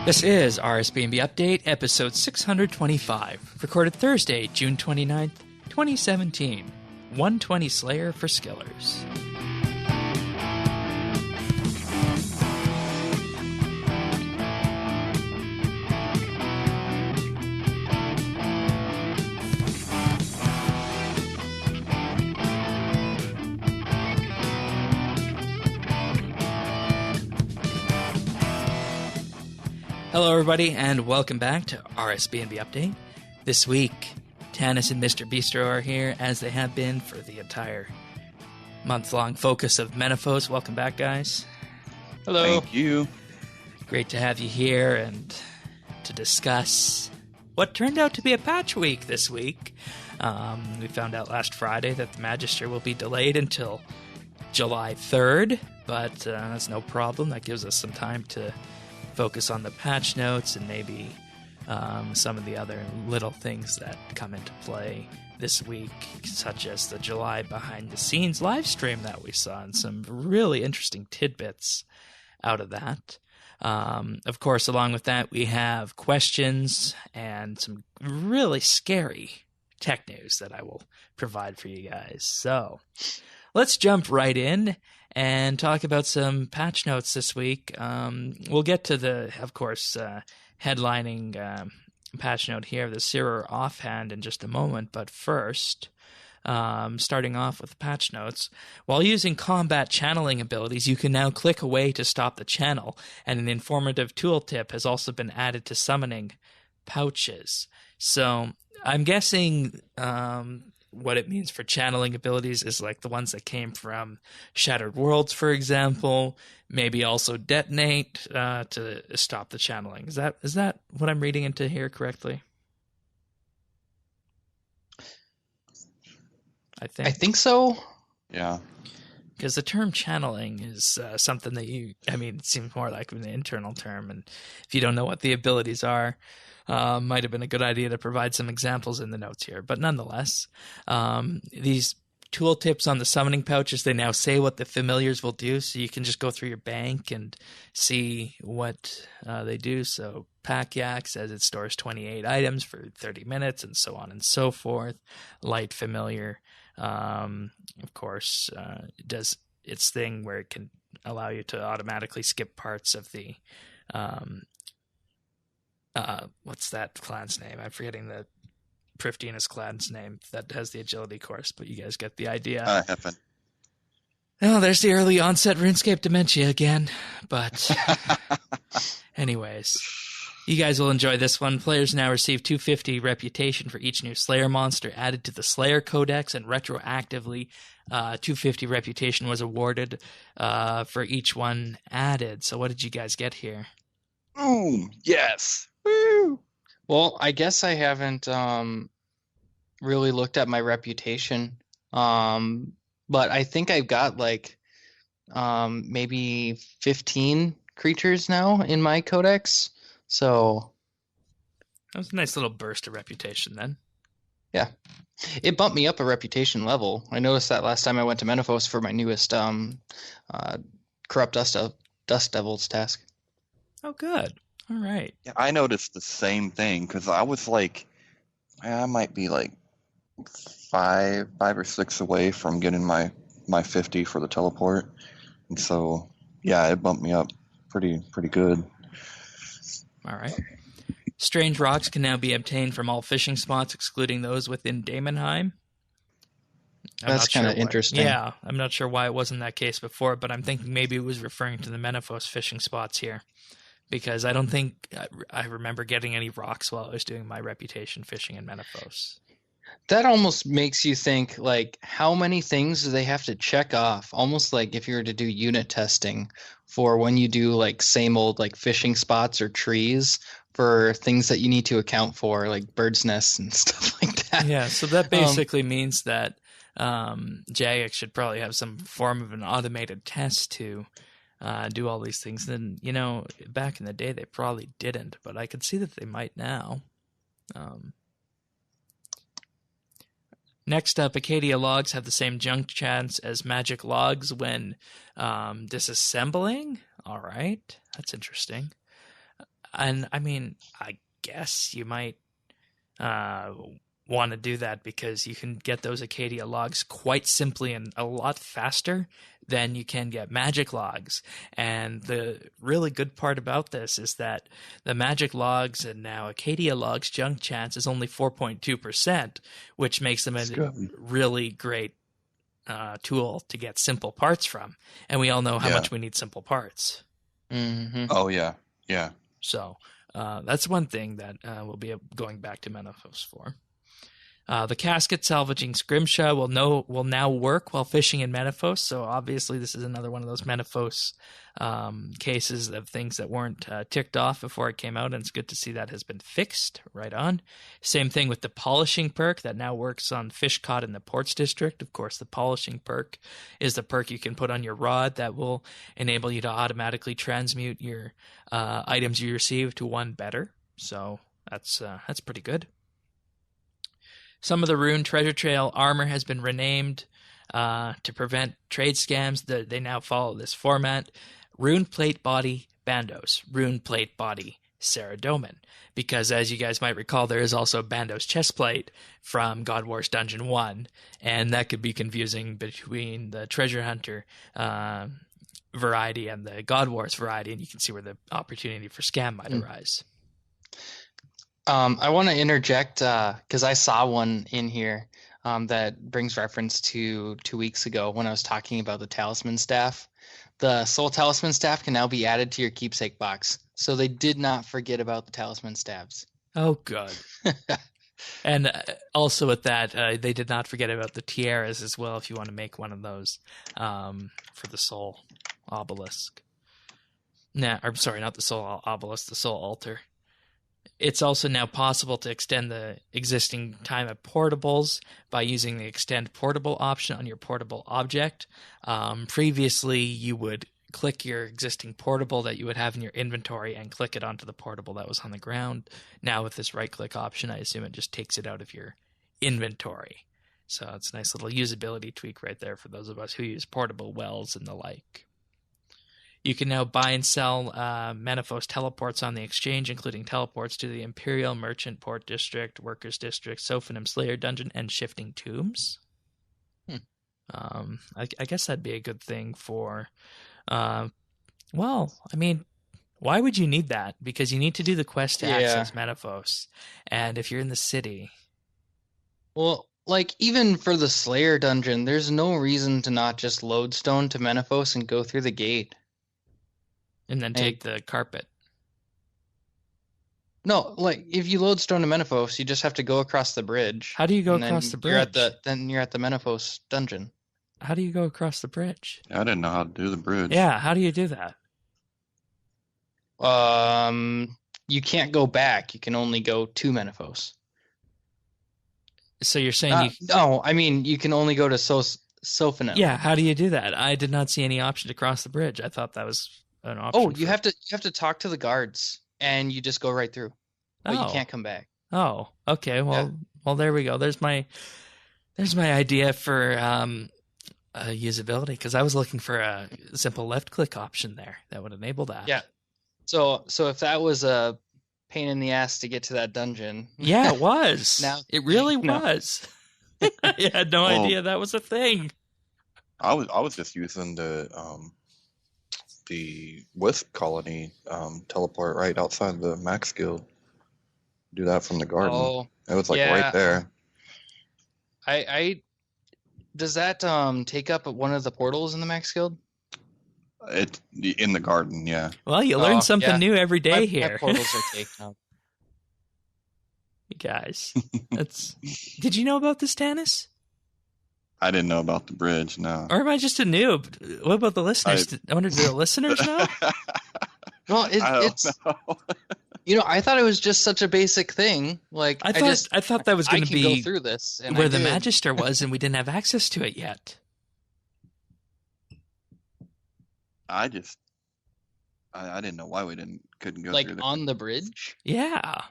This is RSBANDB Update, episode 625, recorded Thursday, June 29th, 2017. 120 Slayer for Skillers. Hello everybody, and welcome back to RSBANDB Update. This week, Tanis and Mr. Bistro are here, as they have been for the entire month-long focus of Menaphos. Welcome back, guys. Hello. Thank you. Great to have you here and to discuss what turned out to be a patch week this week. We found out last Friday that the Magister will be delayed until July 3rd, but that's no problem. That gives us some time to focus on the patch notes and maybe some of the other little things that come into play this week, such as the July behind-the-scenes live stream that we saw and some really interesting tidbits out of that. Of course, along with that, we have questions and some really scary tech news that I will provide for you guys. So let's jump right in and talk about some patch notes this week. We'll get to the, of course, headlining patch note here, the Seer offhand in just a moment. But first, starting off with patch notes, while using combat channeling abilities, you can now click away to stop the channel, and an informative tooltip has also been added to summoning pouches. So I'm guessing what it means for channeling abilities is like the ones that came from Shattered Worlds, for example, maybe also detonate to stop the channeling. Is that what I'm reading into here correctly? I think so. Yeah. Because the term channeling is something that it seems more like an internal term, and if you don't know what the abilities are, might have been a good idea to provide some examples in the notes here. But nonetheless, these tooltips on the summoning pouches, they now say what the familiars will do, so you can just go through your bank and see what they do. So Pack-Yak says it stores 28 items for 30 minutes, and so on and so forth. Light familiar, of course, does its thing where it can allow you to automatically skip parts of the what's that clan's name? I'm forgetting the Priftina's clan's name that has the agility course, but you guys get the idea. Heffen. Oh, there's the early onset RuneScape dementia again. But anyways, you guys will enjoy this one. Players now receive 250 reputation for each new Slayer monster added to the Slayer Codex, and retroactively 250 reputation was awarded for each one added. So what did you guys get here? Boom! Yes! Woo! Well, I guess I haven't really looked at my reputation, but I think I've got like maybe 15 creatures now in my codex. So that was a nice little burst of reputation then. Yeah, it bumped me up a reputation level. I noticed that last time I went to Menaphos for my newest Corrupt Dust Devils task. Oh, good. All right. Yeah, I noticed the same thing, because I was like, I might be like five or six away from getting my 50 for the teleport. And so, yeah, it bumped me up pretty good. All right. Strange rocks can now be obtained from all fishing spots, excluding those within Daemonheim. That's kind of interesting. Yeah, I'm not sure why it wasn't that case before, but I'm thinking maybe it was referring to the Menaphos fishing spots here, because I don't think I remember getting any rocks while I was doing my reputation fishing in Menaphos. That almost makes you think, like, how many things do they have to check off? Almost like if you were to do unit testing for when you do, like, same old, like, fishing spots or trees for things that you need to account for, like birds' nests and stuff like that. Yeah, so that basically means that Jagex should probably have some form of an automated test to do all these things. Then, back in the day, they probably didn't, but I can see that they might now. Next up, Acadia Logs have the same junk chance as magic logs when disassembling. All right, that's interesting. And I mean, I guess you might want to do that because you can get those Acadia logs quite simply and a lot faster than you can get magic logs. And the really good part about this is that the magic logs and now Acadia logs junk chance is only 4.2%, which makes them a really great tool to get simple parts from. And we all know how much we need simple parts. Mm-hmm. Oh, yeah. Yeah. So that's one thing that we'll be going back to Menaphos for. The casket salvaging scrimshaw will now work while fishing in Menaphos. So obviously this is another one of those Menaphos cases of things that weren't ticked off before it came out, and it's good to see that has been fixed. Right on. Same thing with the polishing perk that now works on fish caught in the ports district. Of course, the polishing perk is the perk you can put on your rod that will enable you to automatically transmute your items you receive to one better. So that's pretty good. Some of the Rune Treasure Trail armor has been renamed to prevent trade scams. They now follow this format. Rune Plate Body Bandos. Rune Plate Body Saradomin. Because as you guys might recall, there is also Bandos Chestplate from God Wars Dungeon 1. And that could be confusing between the Treasure Hunter variety and the God Wars variety. And you can see where the opportunity for scam might arise. I want to interject because I saw one in here that brings reference to 2 weeks ago when I was talking about the Talisman Staff. The Soul Talisman Staff can now be added to your keepsake box. So they did not forget about the Talisman Staffs. Oh, good. And also with that, they did not forget about the tiaras as well if you want to make one of those for the Soul Obelisk. I'm sorry, not the Soul Obelisk, the Soul Altar. It's also now possible to extend the existing time of portables by using the extend portable option on your portable object. Previously, you would click your existing portable that you would have in your inventory and click it onto the portable that was on the ground. Now with this right-click option, I assume it just takes it out of your inventory. So it's a nice little usability tweak right there for those of us who use portable wells and the like. You can now buy and sell Menaphos teleports on the exchange, including teleports to the Imperial Merchant Port District, Workers District, Sophanum Slayer Dungeon, and Shifting Tombs. I guess that'd be a good thing for... well, I mean, why would you need that? Because you need to do the quest to access Menaphos. And if you're in the city... Well, like, even for the Slayer Dungeon, there's no reason to not just lodestone to Menaphos and go through the gate. And then take the carpet. No, like, if you lodestone to Menaphos, you just have to go across the bridge. How do you go across the bridge? Then you're at the Menaphos dungeon. How do you go across the bridge? I didn't know how to do the bridge. Yeah, how do you do that? You can't go back. You can only go to Menaphos. So you're saying No, I mean, you can only go to Sophanum. Yeah, how do you do that? I did not see any option to cross the bridge. I thought that was an option. Oh, you have to talk to the guards, and you just go right through. But you can't come back. Oh, okay. Well, there we go. There's my idea for usability, because I was looking for a simple left-click option there that would enable that. Yeah. So if that was a pain in the ass to get to that dungeon. Yeah, it was. It really was. I had no idea that was a thing. I was just using the Wisp Colony teleport right outside the Max Guild. Do that from the garden. Oh, it was right there. Does that take up one of the portals in the Max Guild? It's in the garden, yeah. Well, you learn something new every day here. My portals are taken up. You guys, Did you know about this, Tanis? I didn't know about the bridge, no. Or am I just a noob? What about the listeners? I wonder, do the listeners know? Well, it's I thought it was just such a basic thing. Like I thought that was going to be go through this where the Magister was, and we didn't have access to it yet. I didn't know why we couldn't go through on the bridge. Yeah.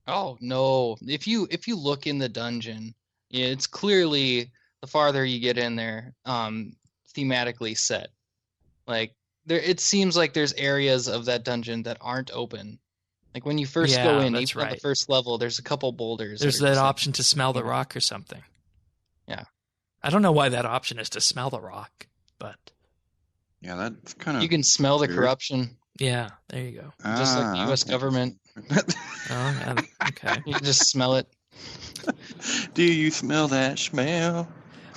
Oh no! If you look in the dungeon, it's clearly the farther you get in there, thematically set. Like it seems like there's areas of that dungeon that aren't open, Like when you first go in, that's even on the right. first level, there's a couple boulders. There's that are that just option to smell the rock or something. Yeah. I don't know why that option is to smell the rock, but Yeah, that's kind of. You can smell the weird. corruption, yeah, there you go. just like the U.S. okay. government. Oh, yeah, okay. You can just smell it. Do you smell that smell?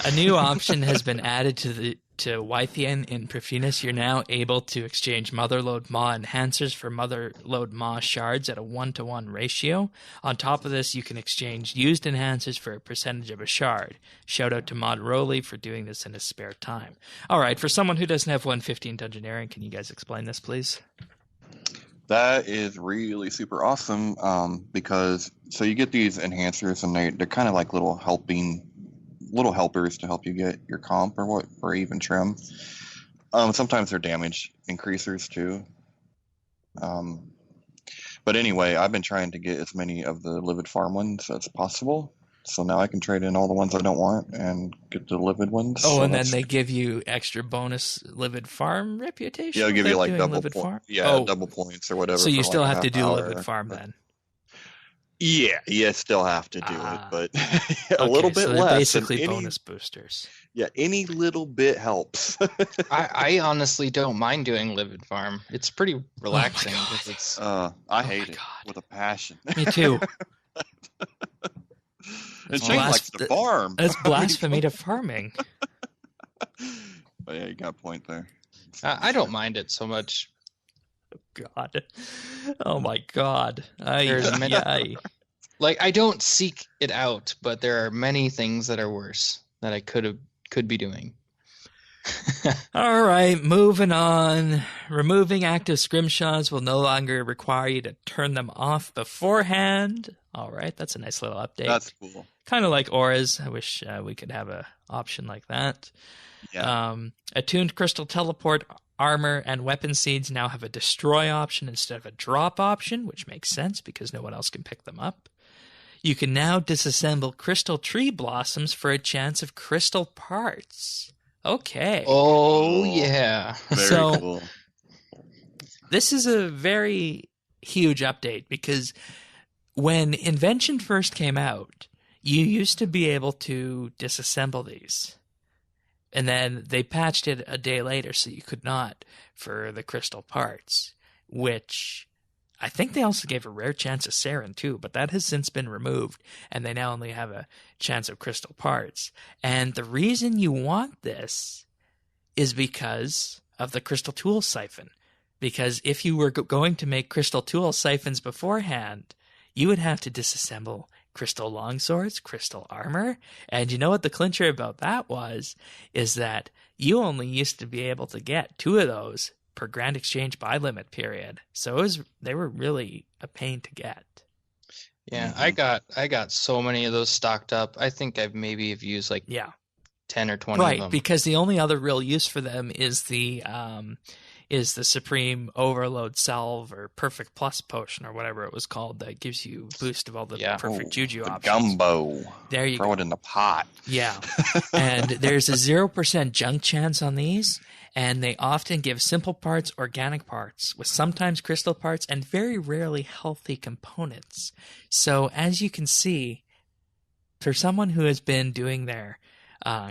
A new option has been added to Wythian in Profinus. You're now able to exchange Motherlode Maw enhancers for Motherlode Maw shards at a 1-to-1 ratio. On top of this, you can exchange used enhancers for a percentage of a shard. Shout out to Mod Rowley for doing this in his spare time. All right, for someone who doesn't have 115 Dungeoneering, can you guys explain this, please? That is really super awesome because so you get these enhancers and they're kind of like little helpers to help you get your comp or even trim. Sometimes they're damage increasers too. But anyway, I've been trying to get as many of the Livid Farm ones as possible. So now I can trade in all the ones I don't want and get the Livid ones. Oh, so and then they give you extra bonus Livid Farm reputation? Yeah, they'll give you like double Farm? double points or whatever. So you for still like a have to half do hour. Livid Farm then? Yeah, you still have to do it, but a Okay, little bit so they're less. basically and bonus boosters. Yeah, any little bit helps. I honestly don't mind doing Livid Farm. It's pretty relaxing. God. Because it's I hate it God. with a passion. Me too. And Shane likes to farm. That's blasphemy to farming. But yeah, you got a point there. I don't mind it so much. God. Oh my God. There's many- Ay. Like I don't seek it out, but there are many things that are worse that I could be doing. All right, moving on. Removing active scrimshaws will no longer require you to turn them off beforehand. All right, that's a nice little update. That's cool. Kind of like auras. I wish we could have a option like that. Yeah. Attuned crystal teleport armor and weapon seeds now have a destroy option instead of a drop option, which makes sense because no one else can pick them up. You can now disassemble crystal tree blossoms for a chance of crystal parts. Okay. Oh yeah. Very so- cool. This is a very huge update because when Invention first came out, you used to be able to disassemble these. And then they patched it a day later so you could not for the crystal parts, which I think they also gave a rare chance of Saren too, but that has since been removed, and they now only have a chance of crystal parts. And the reason you want this is because of the crystal tool siphon. Because if you were going to make crystal tool siphons beforehand, you would have to disassemble crystal longswords, crystal armor, and you know what the clincher about that was, is that you only used to be able to get 2 of those per Grand Exchange buy limit period. So they were really a pain to get. Yeah, I got so many of those stocked up. I think I've maybe have used like 10 or 20 of them. Right, because the only other real use for them is the Supreme Overload Salve or Perfect Plus Potion or whatever it was called that gives you boost of all the perfect juju the options. Gumbo. There you Throw go. it in the pot. Yeah. And there's a 0% junk chance on these, and they often give simple parts, organic parts, with sometimes crystal parts, and very rarely healthy components. So as you can see, for someone who has been doing their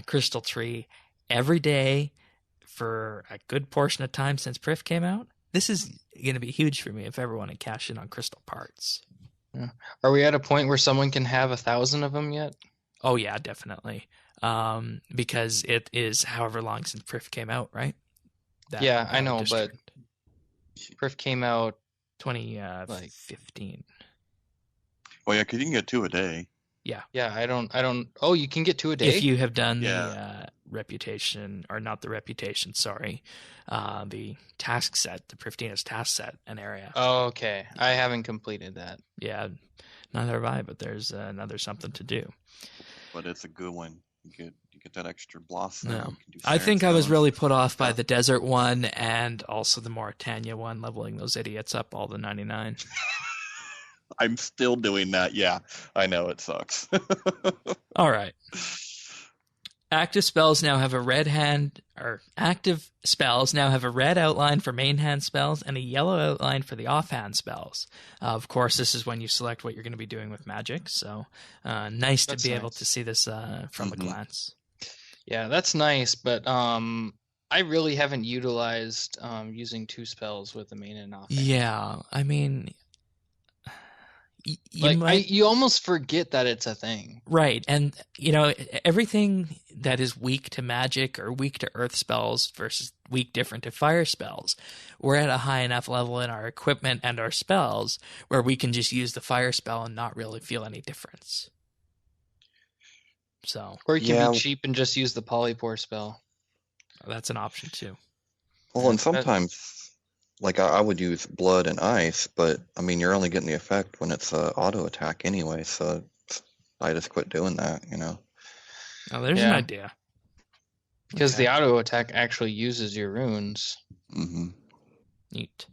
crystal tree every day for a good portion of time since Prif came out, this is going to be huge for me if I ever want to cash in on crystal parts. Yeah. Are we at a point where someone can have 1,000 of them yet? Oh yeah, definitely. Because it is however long since Prif came out, right? Yeah, I know, but Prif came out 2015. Oh yeah, because you can get 2 a day. Yeah. Yeah, I don't. Oh, you can get 2 a day? If you have done the reputation, or not the reputation, sorry, the task set, the Prifdina's task set, an area. Oh, okay. I haven't completed that. Yeah, neither have I, but there's another something to do. But it's a good one. You get that extra blossom. No. You can do I think I Saren was stones. really put off by the desert one and also the Mauritania one, leveling those idiots up all the 99. I'm still doing that. Yeah, I know it sucks. All right. Active spells now have a red outline for main hand spells and a yellow outline for the offhand spells. Of course, this is when you select what you're going to be doing with magic. So nice to be able to see this from a glance. Yeah, that's nice, but I really haven't utilized using 2 spells with the main and offhand. Yeah, I mean, you almost forget that it's a thing. Right, and everything that is weak to magic or weak to earth spells versus weak different to fire spells, we're at a high enough level in our equipment and our spells where we can just use the fire spell and not really feel any difference. So, or you can be cheap and just use the polypore spell. That's an option too. Well, and sometimes, like I would use blood and ice, but I mean you're only getting the effect when it's auto attack anyway. So I just quit doing that. Oh, there's an idea. Because the auto attack actually uses your runes. Mm-hmm. Neat.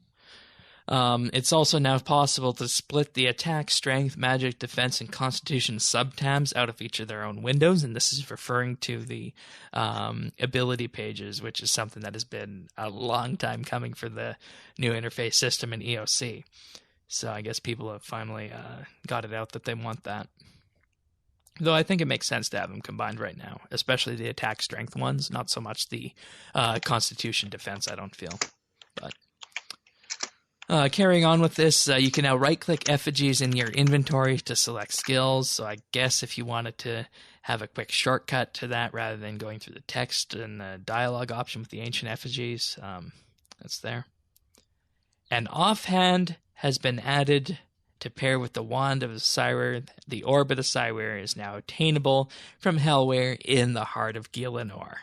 It's also now possible to split the attack, strength, magic, defense, and constitution subtabs out of each of their own windows, and this is referring to the ability pages, which is something that has been a long time coming for the new interface system in EOC. So I guess people have finally got it out that they want that. Though I think it makes sense to have them combined right now, especially the attack strength ones, not so much the constitution defense, I don't feel. But carrying on with this, you can now right-click effigies in your inventory to select skills. So I guess if you wanted to have a quick shortcut to that rather than going through the text and the dialogue option with the ancient effigies, that's there. And offhand has been added to pair with the wand of the Cywir. The orb of the Cywir is now attainable from Hellware in the heart of Gielinor.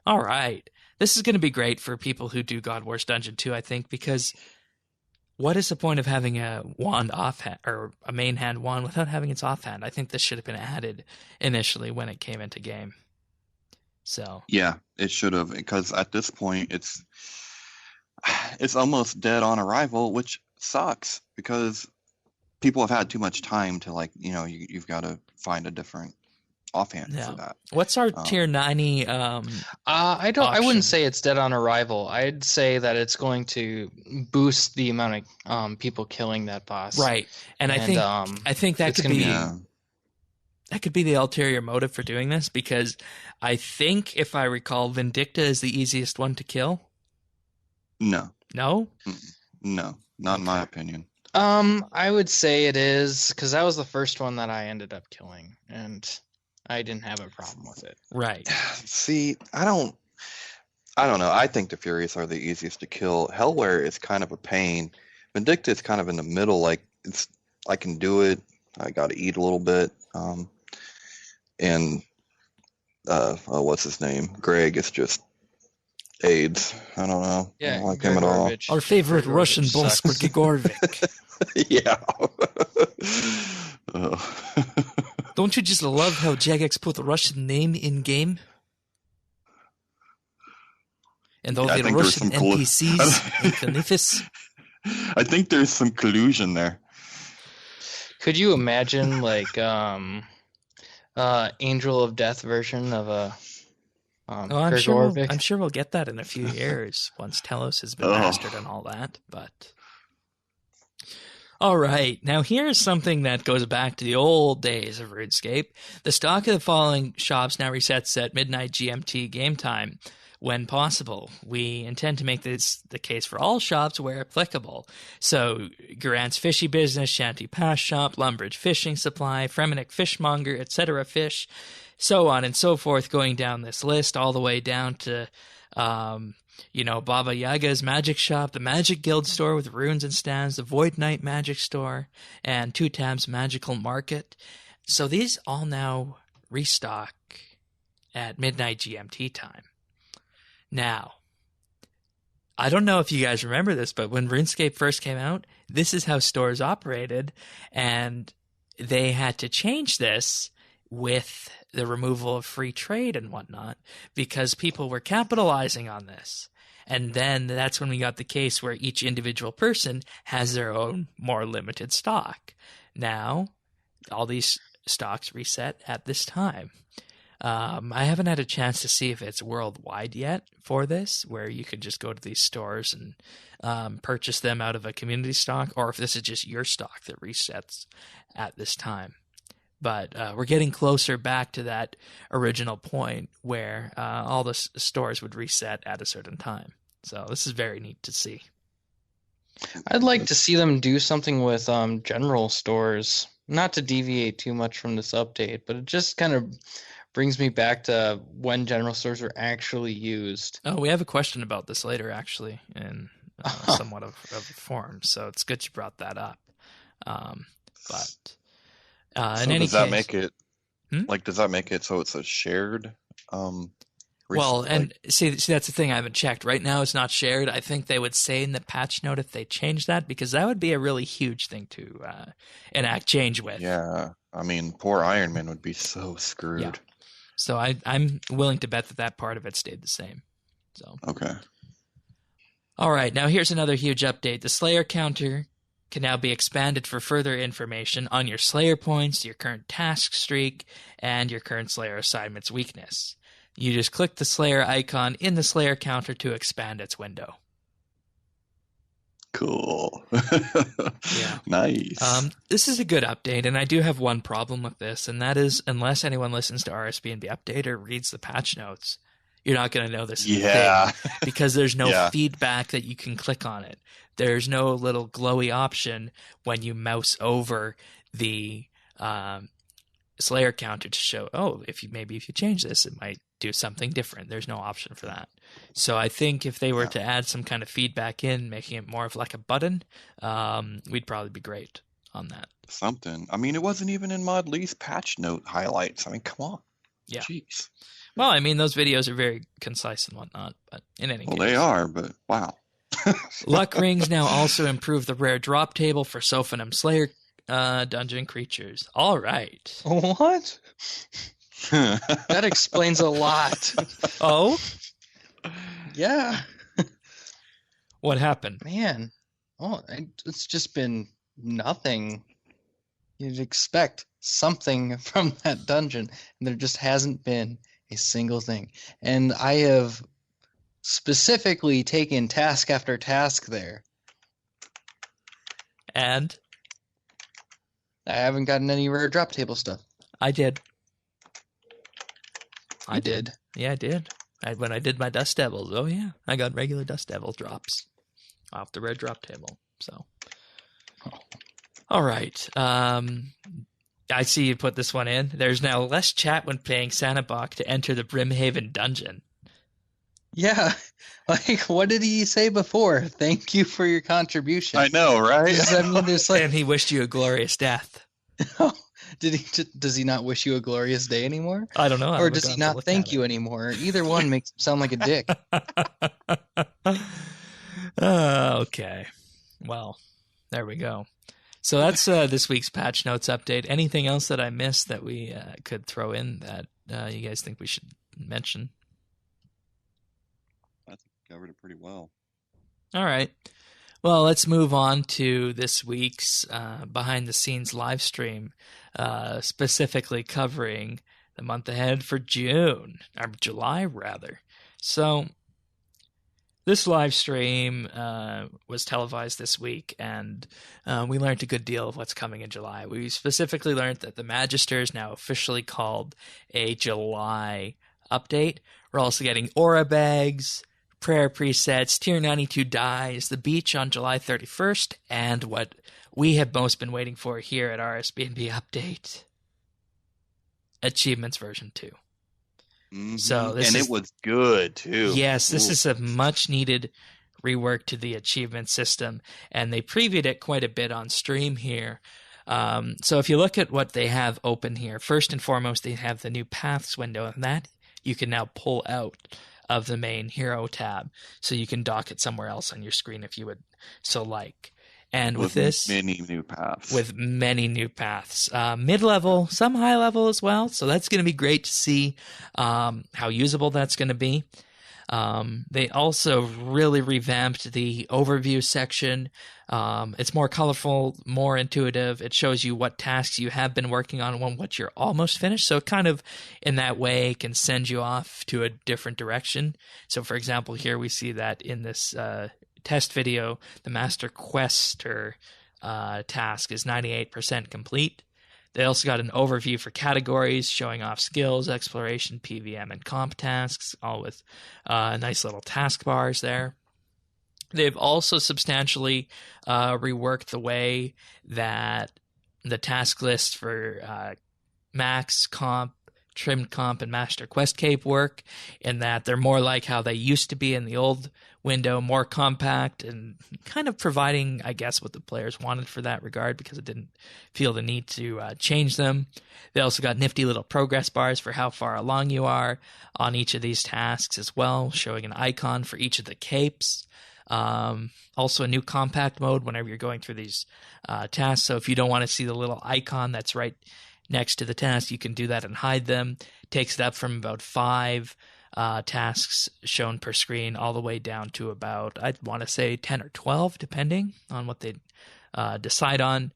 All right. This is going to be great for people who do God Wars Dungeon 2, I think, because what is the point of having a wand offhand or a main hand wand without having its offhand? I think this should have been added initially when it came into game. So yeah, it should have, because at this point it's almost dead on arrival, which sucks because people have had too much time to you've got to find a different offhand for that. What's our tier 90 I wouldn't say it's dead on arrival. I'd say that it's going to boost the amount of people killing that boss. Right. And I think that could be that could be the ulterior motive for doing this, because I think if I recall, Vindicta is the easiest one to kill. No, not in my opinion. I would say it is, because that was the first one that I ended up killing, and I didn't have a problem with it. Right. See, I don't know. I think the Furious are the easiest to kill. Hellware is kind of a pain. Vindicta is kind of in the middle. Like I can do it. I got to eat a little bit. What's his name? Greg is just AIDS. I don't know. Yeah, I don't like him at all. Our favorite Russian boss, Grigorovic. Yeah. Don't you just love how Jagex put a Russian name in game? And all the Russian NPCs in Menaphos? I think there's some collusion there. Could you imagine Angel of Death version of a I'm sure we'll get that in a few years once Telos has been mastered and all that, but all right, now here's something that goes back to the old days of RuneScape. The stock of the following shops now resets at midnight GMT game time when possible. We intend to make this the case for all shops where applicable. So, Garant's Fishy Business, Shanty Pass Shop, Lumbridge Fishing Supply, Fremenic Fishmonger, etc. Fish, so on and so forth, going down this list all the way down to Baba Yaga's Magic Shop, the Magic Guild Store with runes and stands, the Void Knight Magic Store, and Two Tabs Magical Market. So these all now restock at midnight GMT time. Now, I don't know if you guys remember this, but when RuneScape first came out, this is how stores operated, and they had to change this with the removal of free trade and whatnot, because people were capitalizing on this. And then that's when we got the case where each individual person has their own more limited stock. Now, all these stocks reset at this time. I haven't had a chance to see if it's worldwide yet for this, where you could just go to these stores and purchase them out of a community stock, or if this is just your stock that resets at this time. But we're getting closer back to that original point where all the stores would reset at a certain time. So this is very neat to see. I'd like to see them do something with general stores. Not to deviate too much from this update, but it just kind of brings me back to when general stores were actually used. Oh, we have a question about this later, actually, in somewhat of a form. So it's good you brought that up. But in any case, does that make it like? Does that make it so it's a shared? Well, and see, that's the thing. I haven't checked. Right now, it's not shared. I think they would say in the patch note if they change that, because that would be a really huge thing to enact change with. Yeah, I mean, poor Iron Man would be so screwed. Yeah. So I'm willing to bet that part of it stayed the same. So okay. All right, now here's another huge update. The Slayer counter can now be expanded for further information on your Slayer points, your current task streak, and your current Slayer assignment's weakness. You just click the Slayer icon in the Slayer counter to expand its window. Cool. Yeah. Nice. This is a good update, and I do have one problem with this, and that is unless anyone listens to RSBANDB Update or reads the patch notes, you're not going to know this thing because there's no feedback that you can click on it. There's no little glowy option when you mouse over the Slayer counter to show, if you change this, it might do something different. There's no option for that. So I think if they were to add some kind of feedback in, making it more of like a button, we'd probably be great on that. Something. I mean, it wasn't even in Mod Lee's patch note highlights. I mean, come on. Yeah. Jeez. Well, I mean, those videos are very concise and whatnot, but in any case. Well, they are, but wow. Luck Rings now also improve the rare drop table for Sophanum Slayer dungeon creatures. All right. What? That explains a lot. Oh? Yeah. What happened? Man. It's just been nothing. You'd expect something from that dungeon, and there just hasn't been a single thing. And I have specifically taken task after task there. And? I haven't gotten any rare drop table stuff. I did. I did. Yeah, I did. When I did my Dust Devils, I got regular Dust Devil drops off the rare drop table. So, all right. I see you put this one in. There's now less chat when paying Sanabok to enter the Brimhaven dungeon. Yeah. Like, what did he say before? Thank you for your contribution. I know, right? And he wished you a glorious death. Does he not wish you a glorious day anymore? I don't know. Or does he not thank you anymore? Either one makes him sound like a dick. Okay. Well, there we go. So that's this week's patch notes update. Anything else that I missed that we could throw in that you guys think we should mention? I think we covered it pretty well. All right. Well, let's move on to this week's behind-the-scenes live stream, specifically covering the month ahead for June, or July, rather. So this live stream was televised this week, and we learned a good deal of what's coming in July. We specifically learned that the Magister is now officially called a July update. We're also getting aura bags, prayer presets, tier 92 dies, the beach on July 31st, and what we have most been waiting for here at RSBANDB Update, Achievements version 2. Mm-hmm. So it was good too. Yes, this is a much needed rework to the achievement system, and they previewed it quite a bit on stream here. So if you look at what they have open here, first and foremost, they have the new paths window, and that you can now pull out of the main hero tab, so you can dock it somewhere else on your screen if you would so like. And with this, many new paths. With many new paths. Mid-level, some high-level as well, so that's going to be great to see how usable that's going to be. They also really revamped the overview section. It's more colorful, more intuitive. It shows you what tasks you have been working on and what you're almost finished. So it kind of, in that way, can send you off to a different direction. So, for example, here we see that in this test video, the Master Quester task is 98% complete. They also got an overview for categories showing off skills, exploration, PVM, and comp tasks, all with nice little taskbars there. They've also substantially reworked the way that the task lists for max, comp, trimmed comp, and master quest cape work, in that they're more like how they used to be in the old window, more compact and kind of providing, I guess, what the players wanted for that regard, because it didn't feel the need to change them. They also got nifty little progress bars for how far along you are on each of these tasks as well, showing an icon for each of the capes. Also a new compact mode whenever you're going through these tasks. So if you don't want to see the little icon that's right next to the task, you can do that and hide them. Takes it up from about 5 tasks shown per screen all the way down to about, I'd want to say 10 or 12, depending on what they decide on.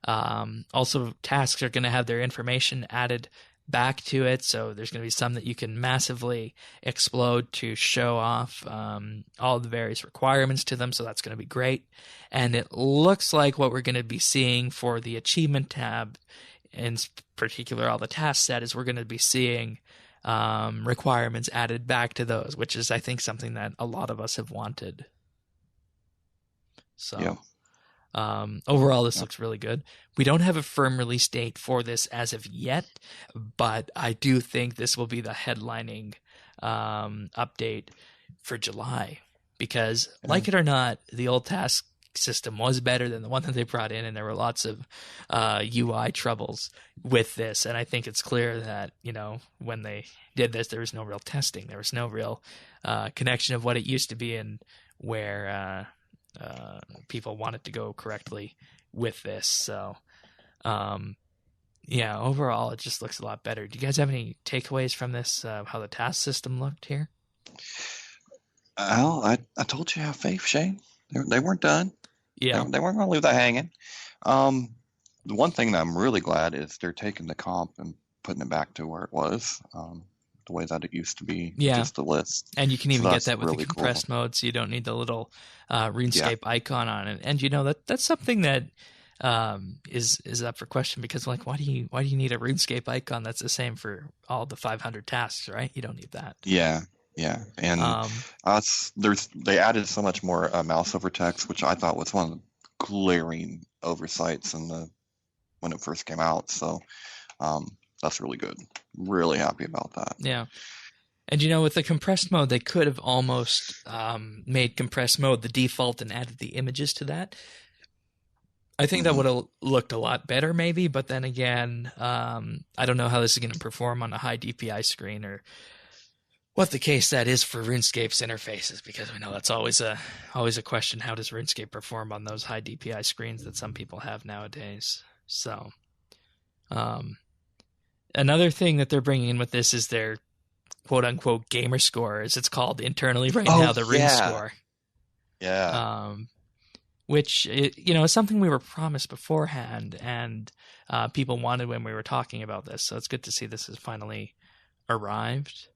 Also, tasks are going to have their information added back to it, so there's going to be some that you can massively explode to show off all the various requirements to them, so that's going to be great. And it looks like what we're going to be seeing for the achievement tab, in particular all the task set, is we're going to be seeing requirements added back to those, which is, I think, something that a lot of us have wanted. So yeah. Overall, this looks really good. We don't have a firm release date for this as of yet, but I do think this will be the headlining update for July, because, like it or not, the old task system was better than the one that they brought in, and there were lots of UI troubles with this. And I think it's clear that, when they did this, there was no real testing. There was no real connection of what it used to be and where people wanted to go correctly with this. So, overall, it just looks a lot better. Do you guys have any takeaways from this, how the task system looked here? Well, I told you have faith, Shane. They weren't done. Yeah. They weren't going to leave that hanging. The one thing that I'm really glad is they're taking the comp and putting it back to where it was, the way that it used to be, just a list. And you can even get that with really the compressed mode, so you don't need the little RuneScape icon on it. And that's something that is up for question, because why do you need a RuneScape icon that's the same for all the 500 tasks, right? You don't need that. Yeah, and they added so much more mouse over text, which I thought was one of the glaring oversights when it first came out. So that's really good. Really happy about that. Yeah. And with the compressed mode, they could have almost made compressed mode the default and added the images to that. I think that would have looked a lot better, maybe. But then again, I don't know how this is going to perform on a high DPI screen, or what the case that is for RuneScape's interfaces, because we know that's always a question. How does RuneScape perform on those high DPI screens that some people have nowadays? So, another thing that they're bringing in with this is their quote-unquote gamer score, as it's called internally right now, the Rune score. Yeah. Which, is something we were promised beforehand, and people wanted when we were talking about this. So it's good to see this has finally arrived.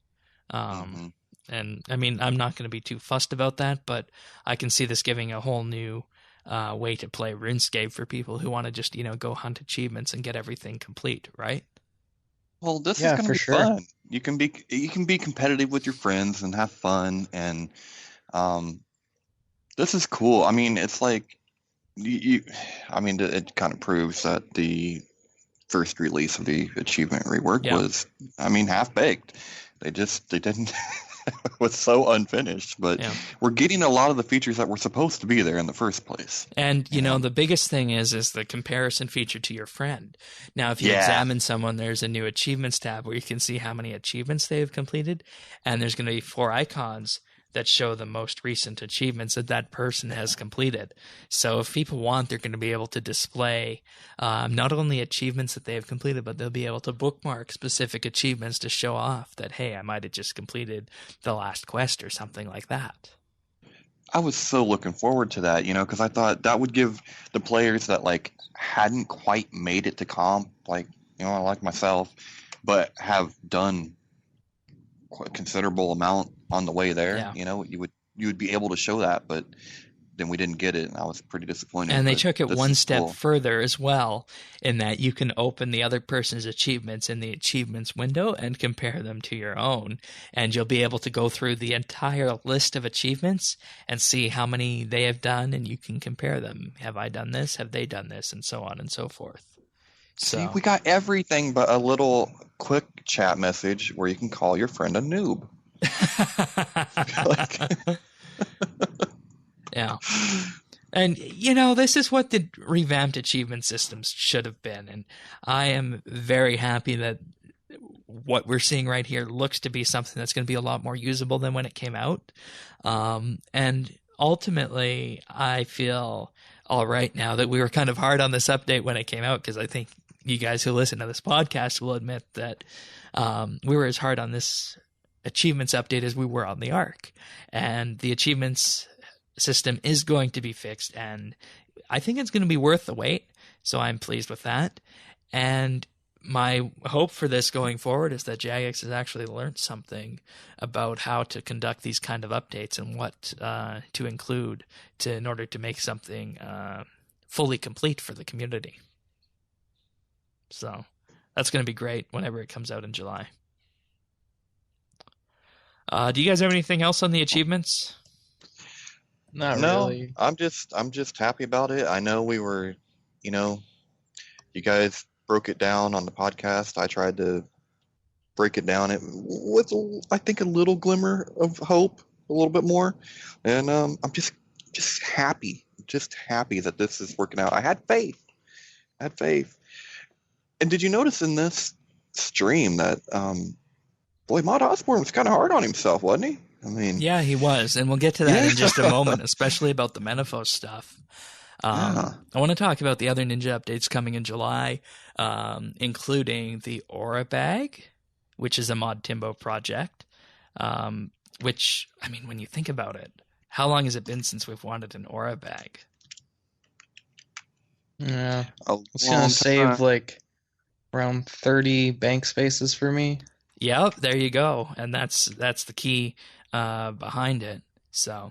And I mean, I'm not going to be too fussed about that, but I can see this giving a whole new way to play RuneScape for people who want to just, go hunt achievements and get everything complete, right? Well, this is going to be fun. You can be competitive with your friends and have fun, and this is cool. I mean, it's like it kind of proves that the first release of the achievement rework was, half baked. They didn't. It was so unfinished, but we're getting a lot of the features that were supposed to be there in the first place. And the biggest thing is the comparison feature to your friend. Now, if you examine someone, there's a new achievements tab where you can see how many achievements they have completed, and there's going to be 4 icons that show the most recent achievements that that person has completed. So if people want, they're going to be able to display not only achievements that they have completed, but they'll be able to bookmark specific achievements to show off that, hey, I might have just completed the last quest or something like that. I was so looking forward to that, because I thought that would give the players that like hadn't quite made it to comp, like like myself, but have done quite a considerable amount on the way there. Yeah. You would be able to show that, but then we didn't get it, and I was pretty disappointed. And they took it one step cool. further as well, in that you can open the other person's achievements in the achievements window and compare them to your own. And you'll be able to go through the entire list of achievements and see how many they have done, and you can compare them. Have I done this? Have they done this? And so on and so forth. So, see, we got everything but a little quick chat message where you can call your friend a noob. Yeah. And, this is what the revamped achievement systems should have been. And I am very happy that what we're seeing right here looks to be something that's going to be a lot more usable than when it came out. And ultimately, I feel all right now that we were kind of hard on this update when it came out, because I think you guys who listen to this podcast will admit that we were as hard on this achievements update as we were on the Ark. And the achievements system is going to be fixed, and I think it's going to be worth the wait, so I'm pleased with that. And my hope for this going forward is that Jagex has actually learned something about how to conduct these kind of updates and what to include in order to make something fully complete for the community. So that's going to be great whenever it comes out in July. Do you guys have anything else on the achievements? Not No, really. I'm just happy about it. I know we were, you guys broke it down on the podcast. I tried to break it down with, I think, a little glimmer of hope, a little bit more, and I'm just happy that this is working out. I had faith, And did you notice in this stream that, boy, Mod Osborne was kind of hard on himself, wasn't he? I mean, yeah, he was, and we'll get to that in just a moment, especially about the Menaphos stuff. I want to talk about the other Ninja updates coming in July, including the Aura Bag, which is a Mod Timbo project, which, I mean, when you think about it, how long has it been since we've wanted an Aura Bag? Yeah. It's going to save like around 30 bank spaces for me. Yep, there you go. And that's the key behind it. So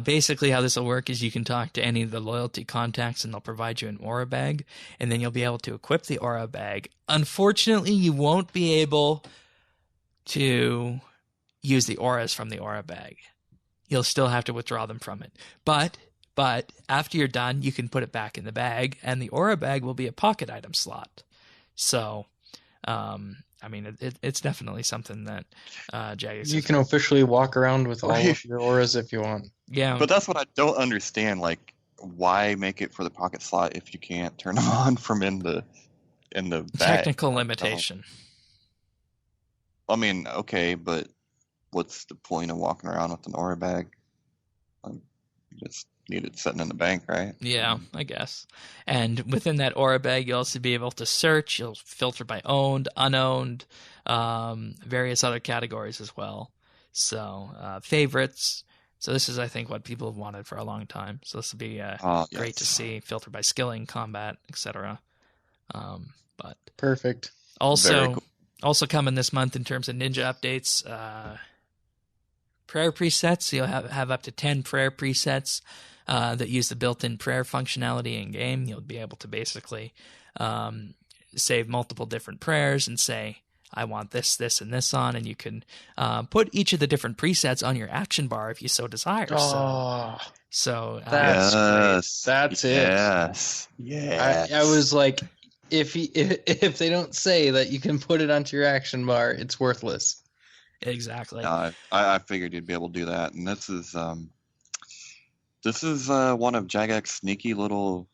basically how this will work is you can talk to any of the loyalty contacts and they'll provide you an Aura Bag, and then you'll be able to equip the Aura Bag. Unfortunately, you won't be able to use the auras from the Aura Bag. You'll still have to withdraw them from it. But after you're done, you can put it back in the bag, and the Aura Bag will be a pocket item slot. So, I mean, it's definitely something that Jagex. You can officially walk around with all of your auras if you want. Yeah, but that's what I don't understand. Like, why make it for the pocket slot if you can't turn them on from in the bag? Technical limitation. I mean, okay, but what's the point of walking around with an Aura Bag? You just need it sitting in the bank, right? Yeah, I guess. And within that Aura Bag, you'll also be able to search. You'll filter by owned, unowned, various other categories as well. So favorites. So this is, I think, what people have wanted for a long time. So this will be great to see. Filter by skilling, combat, etc. But perfect. Also coming this month in terms of Ninja updates, prayer presets. You'll have up to 10 prayer presets that use the built-in prayer functionality in game. You'll be able to basically save multiple different prayers and say, I want this, this, and this on, and you can put each of the different presets on your action bar if you so desire. So that's great. That's it. Yes. I was like, if they don't say that you can put it onto your action bar, it's worthless. Exactly. I figured you'd be able to do that, and this is one of Jagex's sneaky little.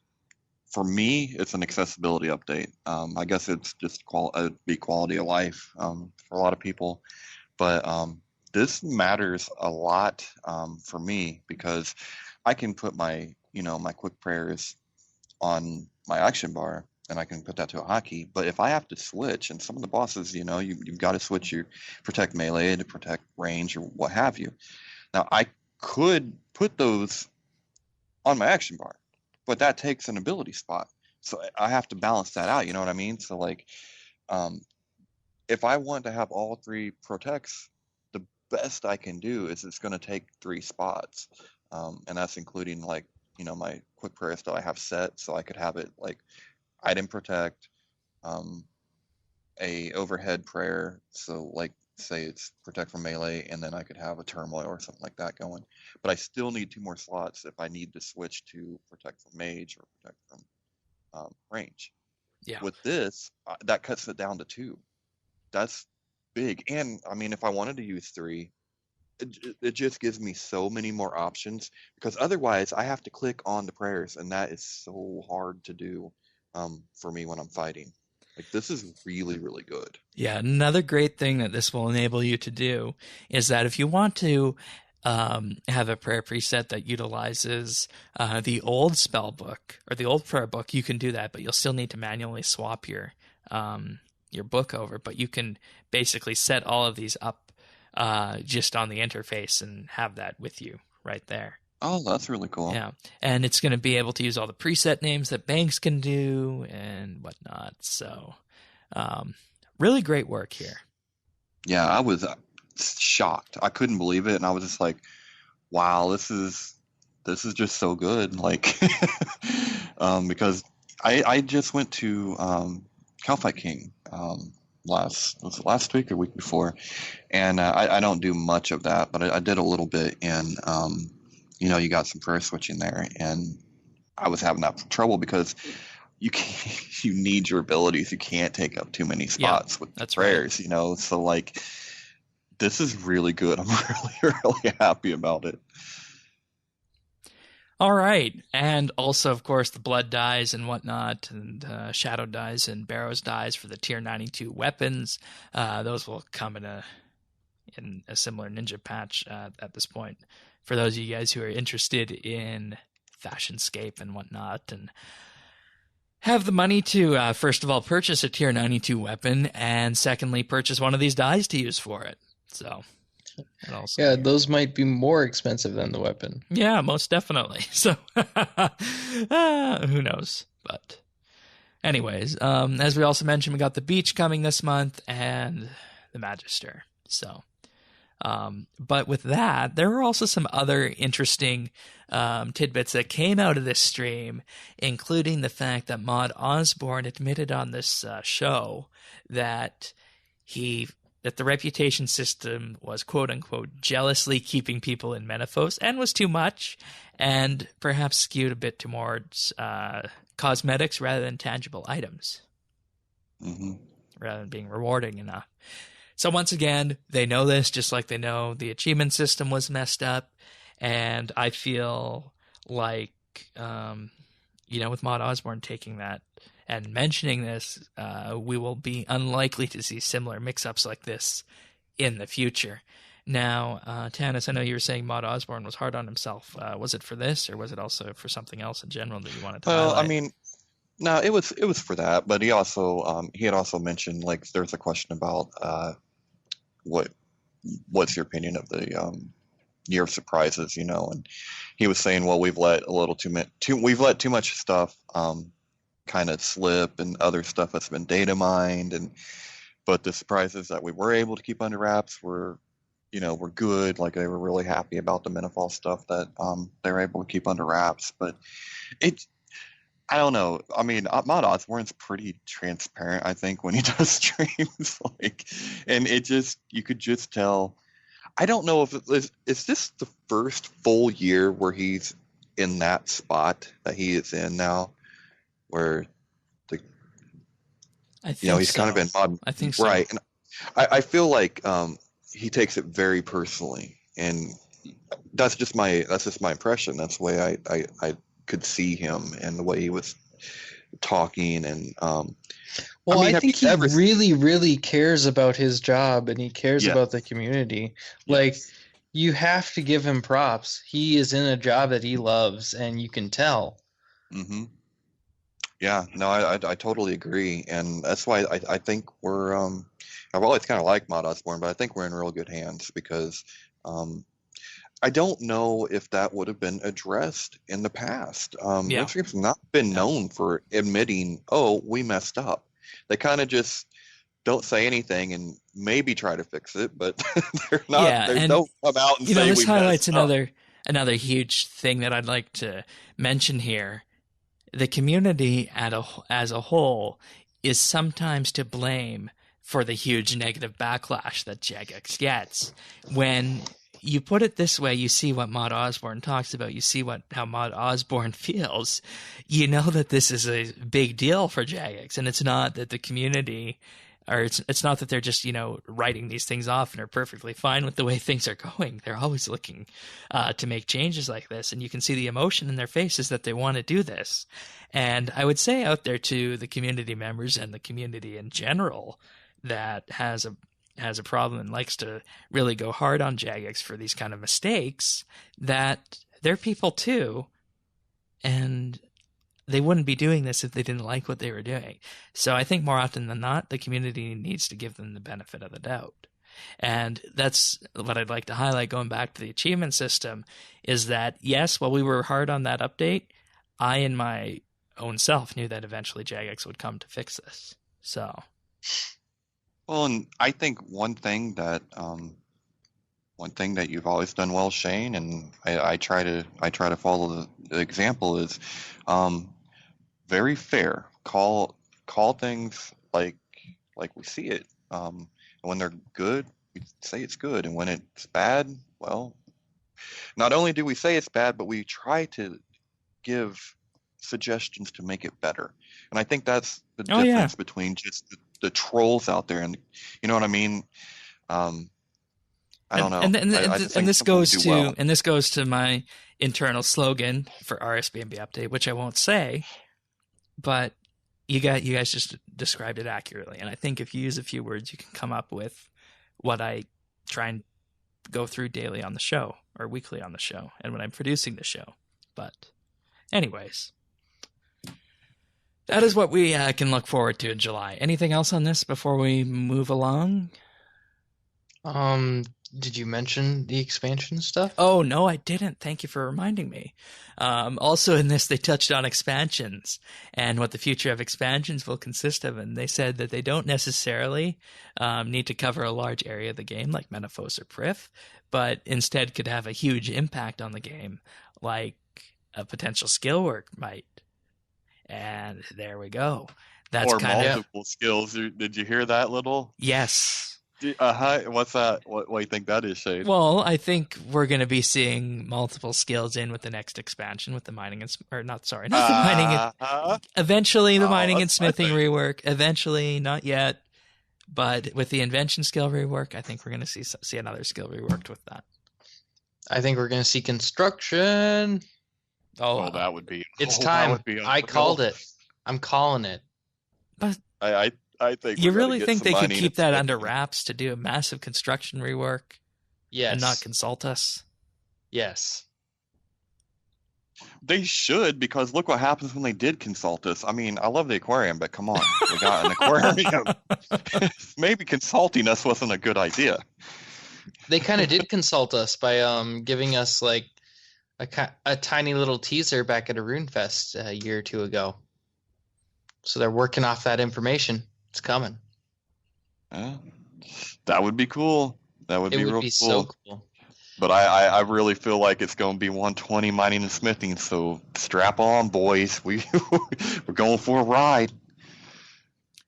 For me, it's an accessibility update. I guess it's just it'd be quality of life for a lot of people, but this matters a lot for me, because I can put my my quick prayers on my action bar, and I can put that to a hotkey. But if I have to switch, and some of the bosses, you've got to switch your protect melee to protect range or what have you. Now I could put those on my action bar, but that takes an ability spot. So I have to balance that out. You know what I mean? So like, if I want to have all 3 protects, the best I can do is it's going to take 3 spots, and that's including like my quick prayers that I have set, so I could have it like item protect, a overhead prayer, so like say it's protect from melee, and then I could have a turmoil or something like that going. But I still need 2 more slots if I need to switch to protect from mage or protect from range. Yeah. With this, that cuts it down to 2. That's big. And I mean, if I wanted to use 3, it just gives me so many more options, because otherwise I have to click on the prayers, and that is so hard to do for me when I'm fighting. Like, this is really, really good. Yeah, another great thing that this will enable you to do is that if you want to have a prayer preset that utilizes the old spell book or the old prayer book, you can do that, but you'll still need to manually swap your book over. But you can basically set all of these up just on the interface and have that with you right there. Oh, that's really cool. Yeah, and it's going to be able to use all the preset names that banks can do and whatnot. So, really great work here. Yeah, I was shocked. I couldn't believe it, and I was just like, "Wow, this is just so good!" Like, because I just went to Calfight King was it last week or week before, and I don't do much of that, but I did a little bit, and you got some prayer switching there, and I was having that trouble because you need your abilities. You can't take up too many spots with the prayers, right. So like, this is really good. I'm really, really happy about it. All right. And also, of course, the blood dies and whatnot, and shadow dies and barrows dies for the tier 92 weapons. Those will come in a similar ninja patch at this point. For those of you guys who are interested in Fashionscape and whatnot, and have the money to, first of all, purchase a tier 92 weapon, and secondly, purchase one of these dies to use for it. So, yeah, those might be more expensive than the weapon. Yeah, most definitely. So, who knows? But anyways, as we also mentioned, we got the Beach coming this month and the Magister. So, but with that, there were also some other interesting tidbits that came out of this stream, including the fact that Maud Osborne admitted on this show that the reputation system was quote-unquote jealously keeping people in Menaphos and was too much, and perhaps skewed a bit towards cosmetics rather than tangible items, rather than being rewarding enough. So once again, they know this, just like they know the achievement system was messed up. And I feel like, with Maud Osborne taking that and mentioning this, we will be unlikely to see similar mix-ups like this in the future. Now, Tanis, I know you were saying Maud Osborne was hard on himself. Was it for this, or was it also for something else in general that you wanted to highlight? I mean, no, it was for that, but he had also mentioned, like, there's a question about what's your opinion of the year of surprises, and he was saying, well, we've let too much stuff kind of slip, and other stuff that's been data mined, but the surprises that we were able to keep under wraps were good. Like, they were really happy about the Menaphos stuff that they were able to keep under wraps. But I don't know. I mean, Maud Osborne's pretty transparent, I think, when he does streams. And you could just tell. I don't know if is this the first full year where he's in that spot that he is in now, where I think he's kind of been Maud. I think so. Right, and I feel like he takes it very personally, and that's just my impression. That's the way I could see him and the way he was talking, and Well, I mean, I have think you he ever? really, really cares about his job and he cares Yeah. about the community. Like, Yes. you have to give him props. He is in a job that he loves, and you can tell. Mm-hmm. Yeah, no, I totally agree, and that's why I think we're I've always kind of liked Mod Osborne, but I think we're in real good hands because um, I don't know if that would have been addressed in the past. Yeah. Wizards have not been No. known for admitting, oh, we messed up. They kind of just don't say anything and maybe try to fix it, but they're not. Yeah, They and don't come out and say this we highlights messed up. another huge thing that I'd like to mention here. The community as a whole is sometimes to blame for the huge negative backlash that Jagex gets. When you put it this way, you see what Mod Osborne talks about, you see how Mod Osborne feels, you know that this is a big deal for Jagex, and it's not that the community, or it's not that they're just, writing these things off and are perfectly fine with the way things are going. They're always looking to make changes like this, and you can see the emotion in their faces that they want to do this. And I would say out there to the community members and the community in general that has a problem and likes to really go hard on Jagex for these kind of mistakes, that they're people too, and they wouldn't be doing this if they didn't like what they were doing. So I think more often than not, the community needs to give them the benefit of the doubt. And that's what I'd like to highlight going back to the achievement system, is that, yes, while we were hard on that update, I in my own self knew that eventually Jagex would come to fix this. So, Well, and I think one thing that you've always done well, Shane, and I try to follow the example is very fair. Call things like we see it. And when they're good, we say it's good, and when it's bad, well, not only do we say it's bad, but we try to give suggestions to make it better. And I think that's the difference between just the trolls out there, and you know what I mean. I don't know. And this goes to my internal slogan for RSBANDB update, which I won't say, but you guys just described it accurately. And I think if you use a few words, you can come up with what I try and go through daily on the show or weekly on the show and when I'm producing the show. But anyways, that is what we can look forward to in July. Anything else on this before we move along? Did you mention the expansion stuff? Oh, no, I didn't. Thank you for reminding me. Also in this, they touched on expansions and what the future of expansions will consist of. And they said that they don't necessarily need to cover a large area of the game like Menaphos or Prif, but instead could have a huge impact on the game like a potential skill work might. And there we go. That's or kind multiple skills. Did you hear that little? Yes. What's that? What do you think that is, Shade? Well, I think we're going to be seeing multiple skills in with the next expansion with the mining and eventually the mining and smithing rework. Eventually, not yet, but with the invention skill rework, I think we're going to see another skill reworked with that. I think we're going to see construction. Oh, that would be. It's time. I called it. I'm calling it. But I think you really think they could keep that under wraps to do a massive construction rework? Yes. And not consult us? Yes. They should, because look what happens when they did consult us. I mean, I love the aquarium, but come on, we got an aquarium. Maybe consulting us wasn't a good idea. They kind of did consult us by giving us like a tiny little teaser back at a RuneFest a year or two ago. So they're working off that information. It's coming. That would be cool. That would be real cool. So cool. But I really feel like it's going to be 120 mining and smithing. So strap on, boys. We're going for a ride.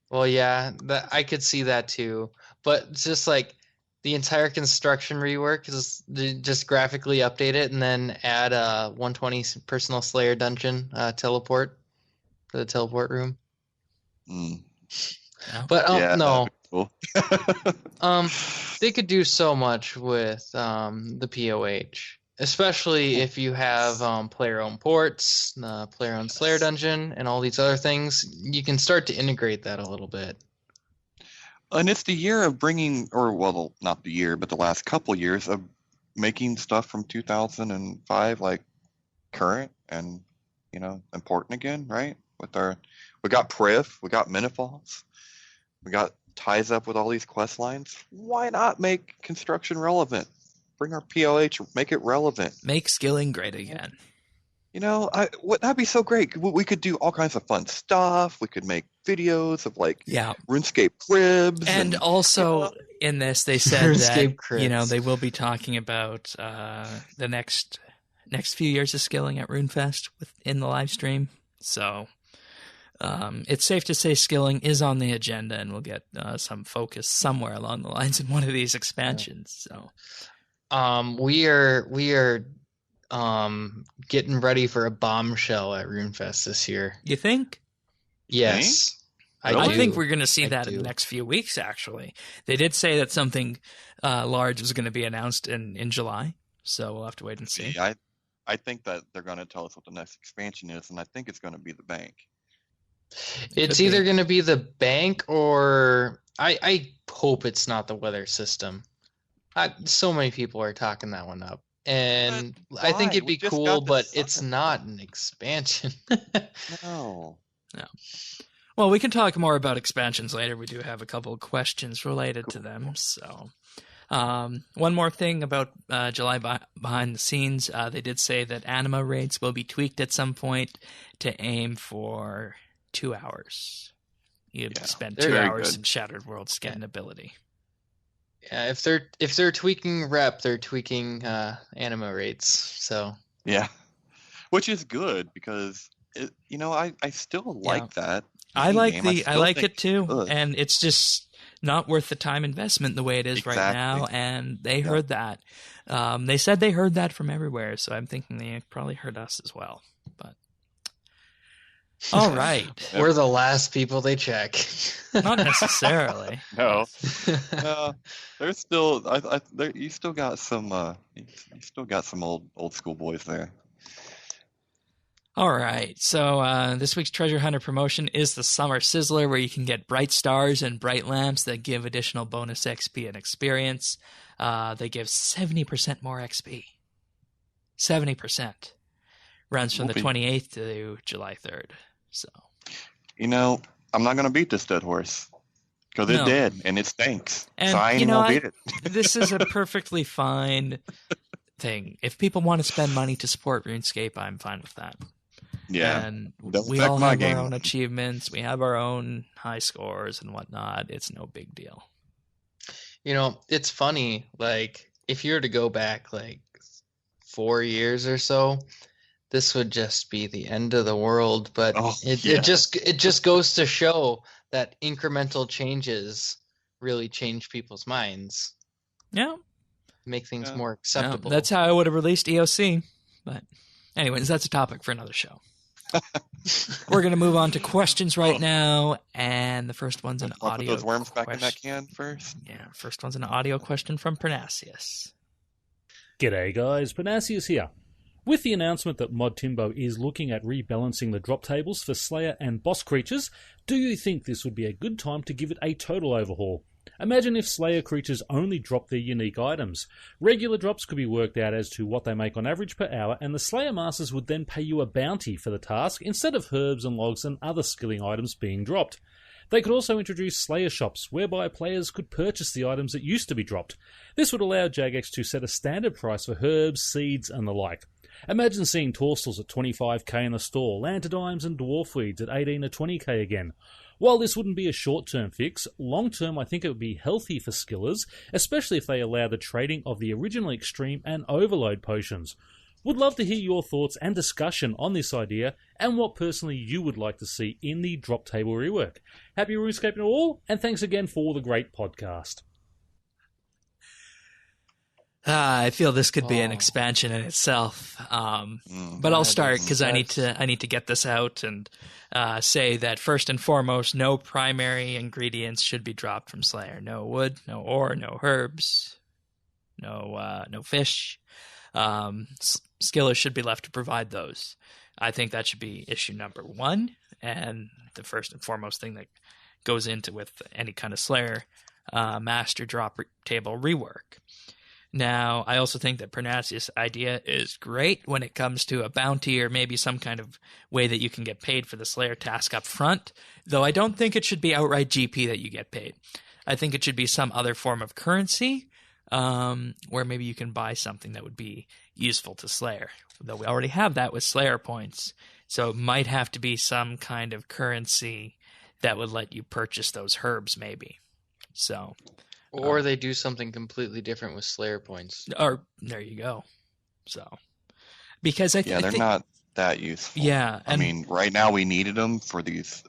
Well, yeah, I could see that too. But it's just like the entire construction rework is just graphically update it and then add a 120 personal slayer dungeon teleport for the teleport room. But no. Cool. They could do so much with the POH. Especially if you have player-owned ports, player-owned Slayer Dungeon, and all these other things, you can start to integrate that a little bit. And it's the year of bringing, or well, not the year, but the last couple years of making stuff from 2005 like current and important again, right? We got Priv, we got Menaphos, we got ties up with all these quest lines. Why not make construction relevant? Bring our PLH, make it relevant. Make skilling great again. That'd be so great. We could do all kinds of fun stuff. We could make videos of RuneScape cribs. And also in this, they said RuneScape that they will be talking about the next few years of skilling at RuneFest in the live stream. So it's safe to say skilling is on the agenda, and we'll get some focus somewhere along the lines in one of these expansions. So we are getting ready for a bombshell at RuneFest this year. You think? Yes. I think we're going to see that in the next few weeks, actually. They did say that something large was going to be announced in July, so we'll have to wait and see. I think that they're going to tell us what the next expansion is, and I think it's going to be the bank. It's either going to be the bank or I hope it's not the weather system. So many people are talking that one up. And I think it'd be cool, but it's not an expansion. No. Well, we can talk more about expansions later. We do have a couple of questions related to them. So, one more thing about July behind the scenes. They did say that anima rates will be tweaked at some point to aim for 2 hours. You spend 2 hours in Shattered Worlds getting ability. Yeah, if they're tweaking rep, they're tweaking anima rates. So yeah, which is good because I still like that. I like it too, and it's just not worth the time investment the way it is right now. And they heard that. They said they heard that from everywhere, so I'm thinking they probably heard us as well. But all right, we're the last people they check. Not necessarily. No. There's still you still got some old school boys there. All right, so this week's Treasure Hunter promotion is the Summer Sizzler, where you can get bright stars and bright lamps that give additional bonus XP and experience. They give 70% more XP. 70%. Runs from the 28th to July 3rd. So, I'm not going to beat this dead horse because it did, and it stinks. And, so I ain't going to beat it. This is a perfectly fine thing. If people want to spend money to support RuneScape, I'm fine with that. Yeah. And we all have our own achievements. We have our own high scores and whatnot. It's no big deal. It's funny. Like, if you were to go back 4 years or so, this would just be the end of the world. But it just goes to show that incremental changes really change people's minds. Yeah. Make things more acceptable. No, that's how I would have released EOC. But anyways, that's a topic for another show. We're going to move on to questions right now. And the first one's an audio put those worms back in that can first. Yeah, first one's an audio question from Pernasius. G'day guys, Pernasius here. With the announcement that Mod Timbo is looking at rebalancing the drop tables for Slayer and boss creatures, do you think this would be a good time to give it a total overhaul? Imagine if Slayer creatures only drop their unique items. Regular drops could be worked out as to what they make on average per hour, and the Slayer Masters would then pay you a bounty for the task instead of herbs and logs and other skilling items being dropped. They could also introduce Slayer shops, whereby players could purchase the items that used to be dropped. This would allow Jagex to set a standard price for herbs, seeds, and the like. Imagine seeing Torstals at 25k in the store, Lantidimes and Dwarf Weeds at 18 to 20k again. While this wouldn't be a short-term fix, long-term I think it would be healthy for skillers, especially if they allow the trading of the original Extreme and Overload potions. Would love to hear your thoughts and discussion on this idea, and what personally you would like to see in the drop table rework. Happy RuneScaping to all, and thanks again for the great podcast. I feel this could be an expansion in itself, but I'll start because I need to get this out and say that first and foremost, no primary ingredients should be dropped from Slayer. No wood, no ore, no herbs, no fish. Skillers should be left to provide those. I think that should be issue number 1, and the first and foremost thing that goes into with any kind of Slayer master drop table rework. Now, I also think that Parnassius' idea is great when it comes to a bounty or maybe some kind of way that you can get paid for the Slayer task up front, though I don't think it should be outright GP that you get paid. I think it should be some other form of currency where maybe you can buy something that would be useful to Slayer, though we already have that with Slayer points. So it might have to be some kind of currency that would let you purchase those herbs maybe. So... Or they do something completely different with Slayer points. Or there you go. So, because I think they're not that useful. Yeah, I mean, right now we needed them for these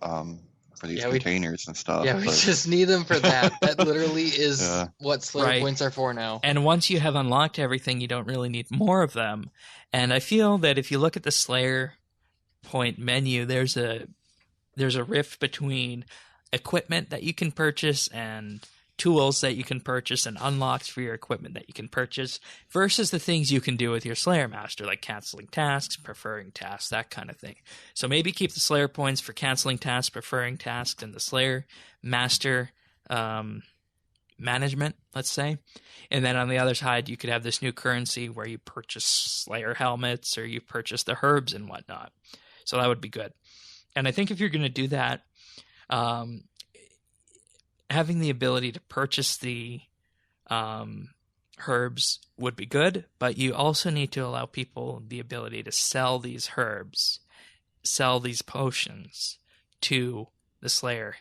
containers and stuff. Yeah, we just need them for that. That literally is Yeah. what Slayer points are for now. And once you have unlocked everything, you don't really need more of them. And I feel that if you look at the Slayer point menu, there's a rift between equipment that you can purchase and tools that you can purchase and unlocks for your equipment that you can purchase versus the things you can do with your Slayer Master, like canceling tasks, preferring tasks, that kind of thing. So maybe keep the Slayer points for canceling tasks, preferring tasks, and the Slayer Master management, let's say. And then on the other side, you could have this new currency where you purchase Slayer helmets or you purchase the herbs and whatnot. So that would be good. And I think if you're going to do that, having the ability to purchase the herbs would be good, but you also need to allow people the ability to sell these herbs, sell these potions to the Slayer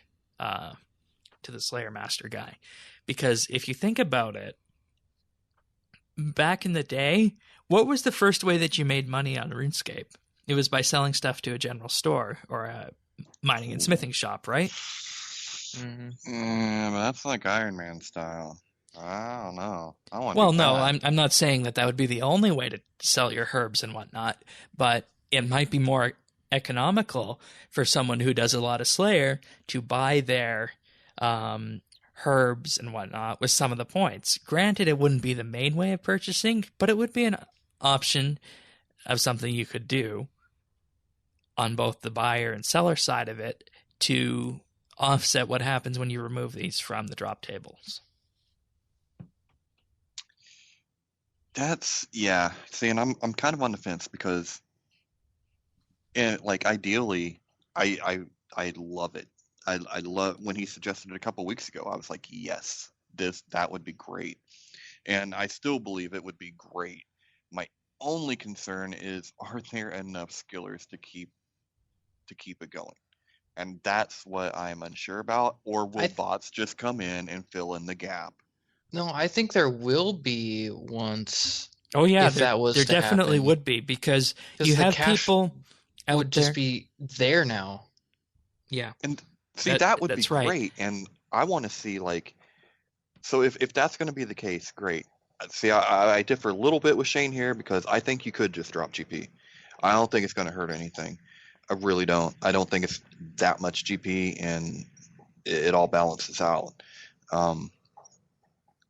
Master guy. Because if you think about it, back in the day, what was the first way that you made money on RuneScape? It was by selling stuff to a general store or a mining and smithing shop, right? Yeah, but that's like Iron Man style. I don't know. I'm not saying that would be the only way to sell your herbs and whatnot, but it might be more economical for someone who does a lot of Slayer to buy their herbs and whatnot with some of the points. Granted, it wouldn't be the main way of purchasing, but it would be an option of something you could do on both the buyer and seller side of it to offset what happens when you remove these from the drop tables. See, and I'm kind of on the fence because, ideally, I love it. I love when he suggested it a couple weeks ago. I was like, yes, that would be great, and I still believe it would be great. My only concern is, are there enough skillers to keep it going? And that's what I'm unsure about. Or will bots just come in and fill in the gap? No, I think there will be once. Oh yeah, if that was there to definitely happen. would be because you have people out would there. just be there now. Yeah, and see that would be right. great. And I want to see so if that's going to be the case, great. See, I differ a little bit with Shane here because I think you could just drop GP. I don't think it's going to hurt anything. I really don't. I don't think it's that much GP, and it all balances out.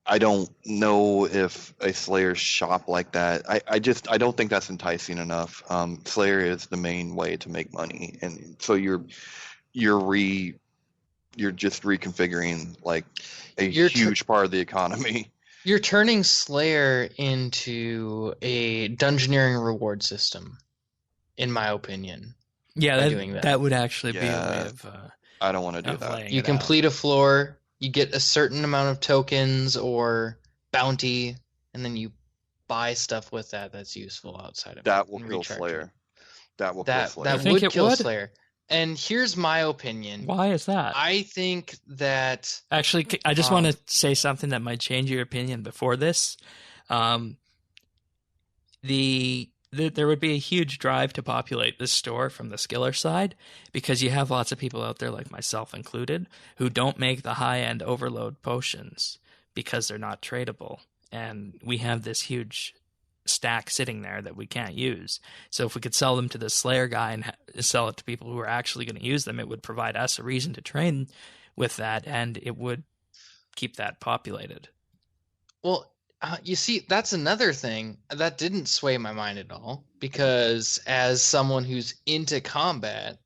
I don't know if a Slayer shop like that. I don't think that's enticing enough. Slayer is the main way to make money, and so you're just reconfiguring a huge part of the economy. You're turning Slayer into a dungeoneering reward system, in my opinion. Yeah, that would actually be a way of. I don't want to do that. You complete a floor, you get a certain amount of tokens or bounty, and then you buy stuff with that's useful outside of that. It Will kill Slayer. That will kill Slayer. That would kill Slayer. And here's my opinion. Why is that? I think that... Actually, I just want to say something that might change your opinion before this. There would be a huge drive to populate this store from the skiller side because you have lots of people out there, like myself included, who don't make the high-end overload potions because they're not tradable. And we have this huge stack sitting there that we can't use. So if we could sell them to the Slayer guy and sell it to people who are actually going to use them, it would provide us a reason to train with that, and it would keep that populated. Well, You see, that's another thing that didn't sway my mind at all, because as someone who's into combat,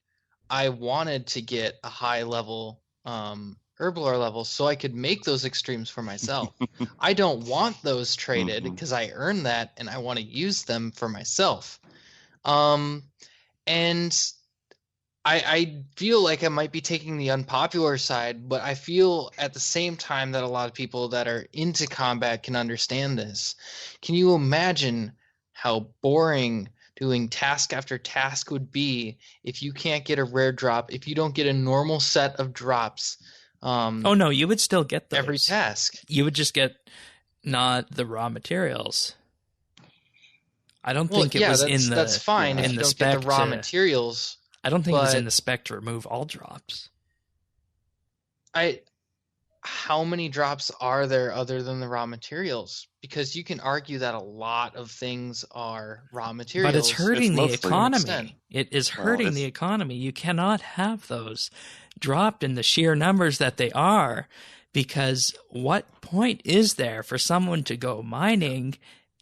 I wanted to get a high level herblore level so I could make those extremes for myself. I don't want those traded because I earned that and I want to use them for myself. And I feel like I might be taking the unpopular side, but I feel at the same time that a lot of people that are into combat can understand this. Can you imagine how boring doing task after task would be if you can't get a rare drop, if you don't get a normal set of drops? Oh no, you would still get those. Every task. You would just get not the raw materials. I don't think it was in the. That's fine if you don't get the raw materials. I don't think it was in the spec to remove all drops. How many drops are there other than the raw materials? Because you can argue that a lot of things are raw materials. But it's hurting the economy. It is hurting the economy. You cannot have those dropped in the sheer numbers that they are, because what point is there for someone to go mining,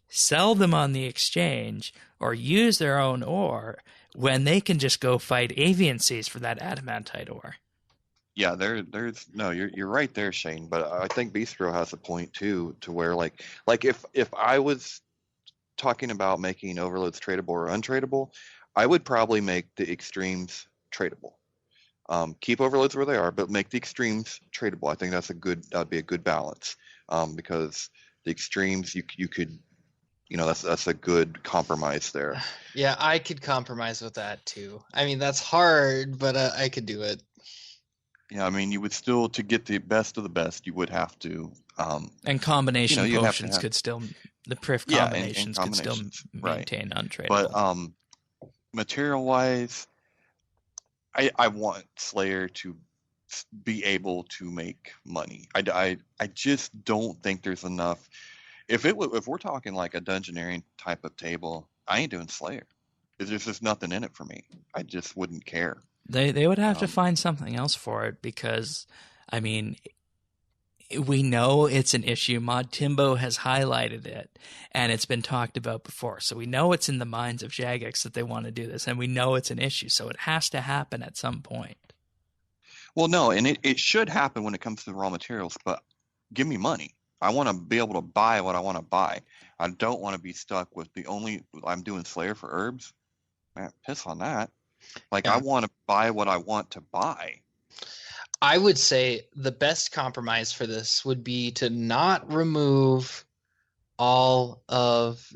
sell them on the exchange, or use their own ore when they can just go fight avian seas for that adamantite ore? Yeah, there's no, you're right there, Shane. But I think Bistro has a point too, to where like if I was talking about making overloads tradable or untradeable, I would probably make the extremes tradable. Keep overloads where they are, but make the extremes tradable. I think that'd be a good balance, because the extremes you could, that's a good compromise there. Yeah, I could compromise with that too. I mean, that's hard, but I could do it. Yeah, I mean, you would still, to get the best of the best, you would have to. And combination potions could still, the Prif combinations could still maintain untradeable. But material-wise, I want Slayer to be able to make money. I just don't think there's enough. If we're talking like a dungeoneering type of table, I ain't doing Slayer. There's just nothing in it for me. I just wouldn't care. They would have to find something else for it, because, I mean, we know it's an issue. Mod Timbo has highlighted it, and it's been talked about before. So we know it's in the minds of Jagex that they want to do this, and we know it's an issue. So it has to happen at some point. Well, no, and it should happen when it comes to the raw materials, but give me money. I want to be able to buy what I want to buy. I don't want to be stuck with I'm doing Slayer for herbs. Man, piss on that. Like, I want to buy what I want to buy. I would say the best compromise for this would be to not remove all of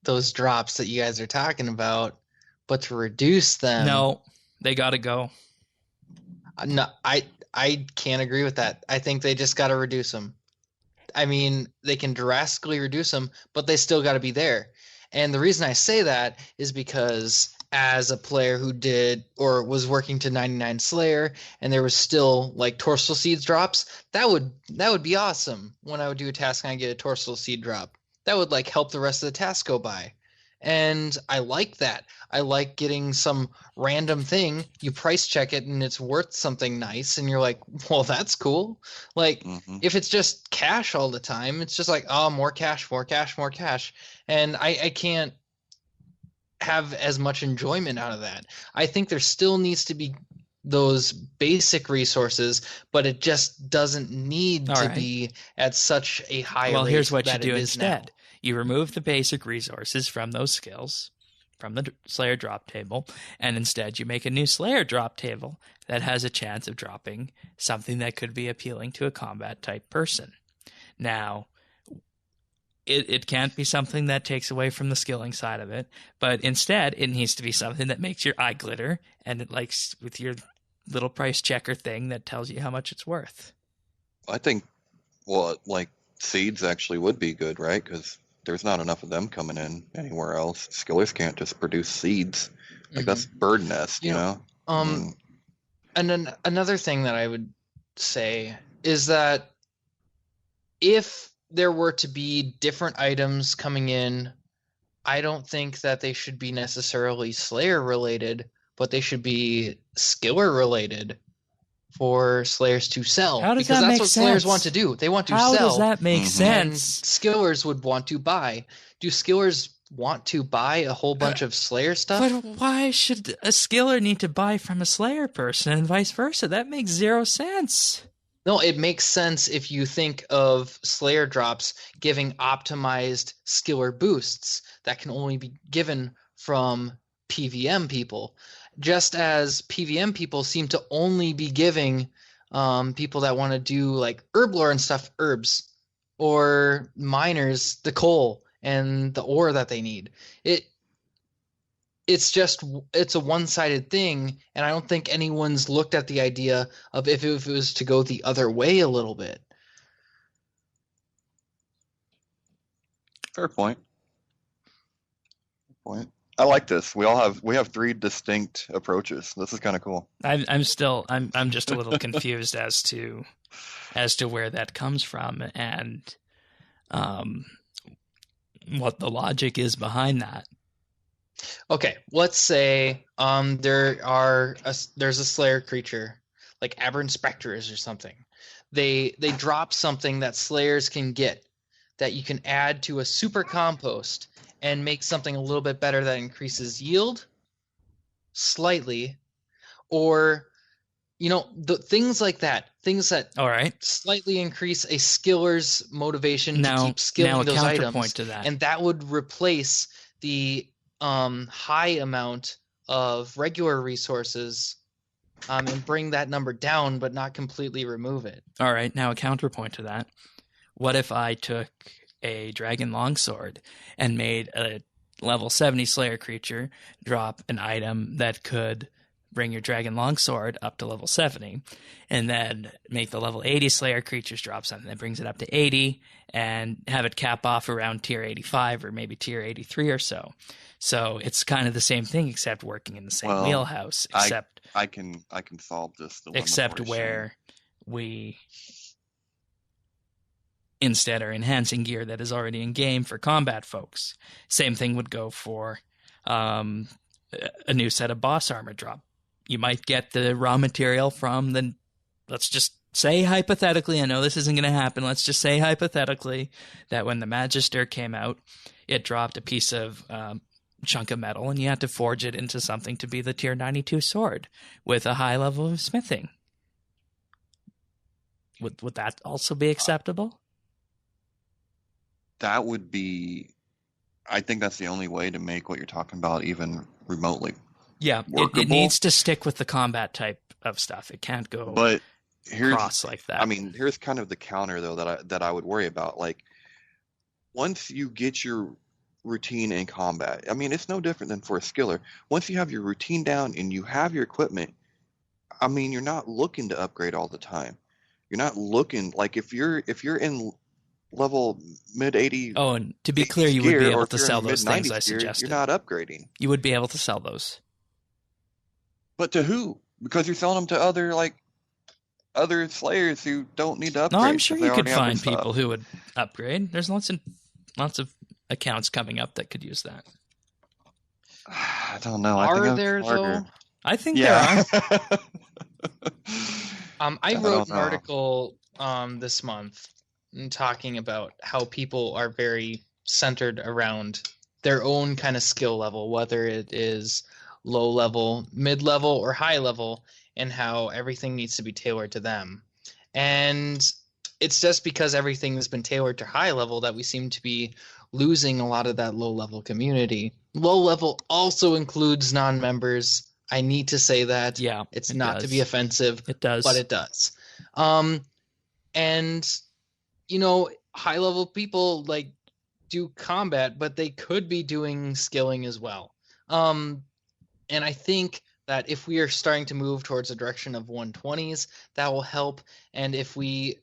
those drops that you guys are talking about, but to reduce them. No, they got to go. No, I can't agree with that. I think they just got to reduce them. I mean, they can drastically reduce them, but they still got to be there. And the reason I say that is because as a player who did or was working to 99 Slayer and there was still like Torsal Seeds drops, that would be awesome when I would do a task and I get a Torsal Seed drop. That would like help the rest of the task go by. And I like that. I like getting some random thing, you price check it and it's worth something nice and you're like, well, that's cool. Like if it's just cash all the time, it's just like, oh, more cash, more cash, more cash. And I can't have as much enjoyment out of that. I think there still needs to be those basic resources, but it just doesn't need to be at such a high rate. Well, here's what you do Now. instead. You remove the basic resources from those skills, from the Slayer drop table, and instead you make a new Slayer drop table that has a chance of dropping something that could be appealing to a combat type person. Now, it can't be something that takes away from the skilling side of it, but instead it needs to be something that makes your eye glitter, and it likes with your little price checker thing that tells you how much it's worth. I think, like seeds actually would be good, right? Because there's not enough of them coming in anywhere else. Skillers can't just produce seeds. Like that's bird nest, you know? And then another thing that I would say is that if there were to be different items coming in, I don't think that they should be necessarily Slayer related, but they should be skiller related. for Slayers to sell. How does because that that's make what Slayers sense? want to do. They want to How sell. does that make And sense? Skillers would want to buy. Do Skillers want to buy a whole bunch of Slayer stuff? But why should a skiller need to buy from a Slayer person and vice versa? That makes zero sense. No, it makes sense if you think of Slayer drops giving optimized skiller boosts that can only be given from PVM people. Just as PVM people seem to only be giving people that want to do like herb lore and stuff herbs, or miners the coal and the ore that they need. It's a one-sided thing, and I don't think anyone's looked at the idea of if it was to go the other way a little bit. Fair point. I like this. We have 3 distinct approaches. This is kind of cool. I'm just a little confused as to where that comes from and what the logic is behind that. Okay, let's say there's a Slayer creature like Aberrant Spectres or something. They drop something that Slayers can get that you can add to a super compost and make something a little bit better that increases yield slightly, or the things like that, things that All right. slightly increase a skiller's motivation Now- to keep skilling now a those counterpoint items, to that. and that would replace the high amount of regular resources and bring that number down, but not completely remove it. All right, now a counterpoint to that. What if I took a Dragon Longsword and made a level 70 Slayer creature drop an item that could bring your Dragon Longsword up to level 70, and then make the level 80 Slayer creatures drop something that brings it up to 80, and have it cap off around tier 85 or maybe tier 83 or so. So it's kind of the same thing, except working in the same wheelhouse. Except I can solve this dilemma except for you, where we instead are enhancing gear that is already in game for combat folks. Same thing would go for a new set of boss armor drop. You might get the raw material from the, let's just say hypothetically, I know this isn't going to happen, let's just say hypothetically that when the Magister came out, it dropped a piece of chunk of metal and you had to forge it into something to be the tier 92 sword with a high level of smithing. Would that also be acceptable? That would be, I think that's the only way to make what you're talking about even remotely. Yeah, it needs to stick with the combat type of stuff. It can't go cross like that. I mean, here's kind of the counter though that I would worry about. Like, once you get your routine in combat, I mean, it's no different than for a skiller. Once you have your routine down and you have your equipment, I mean, you're not looking to upgrade all the time. You're not looking, like, if you're in level mid 80. Oh, and to be clear, you would be able to sell those things I suggested. You're not upgrading. You would be able to sell those. But to who? Because you're selling them to other Slayers who don't need to upgrade. No, I'm sure you could find people who would upgrade. There's lots of accounts coming up that could use that. I don't know. Are there though? I think there are. I wrote an article this month talking about how people are very centered around their own kind of skill level, whether it is low level, mid level, or high level, and how everything needs to be tailored to them. And it's just because everything has been tailored to high level that we seem to be losing a lot of that low level community. Low level also includes non-members. I need to say that. Yeah, it's not to be offensive. It does. But it does. And high level people like do combat, but they could be doing skilling as well. And I think that if we are starting to move towards a direction of 120s, that will help. And if we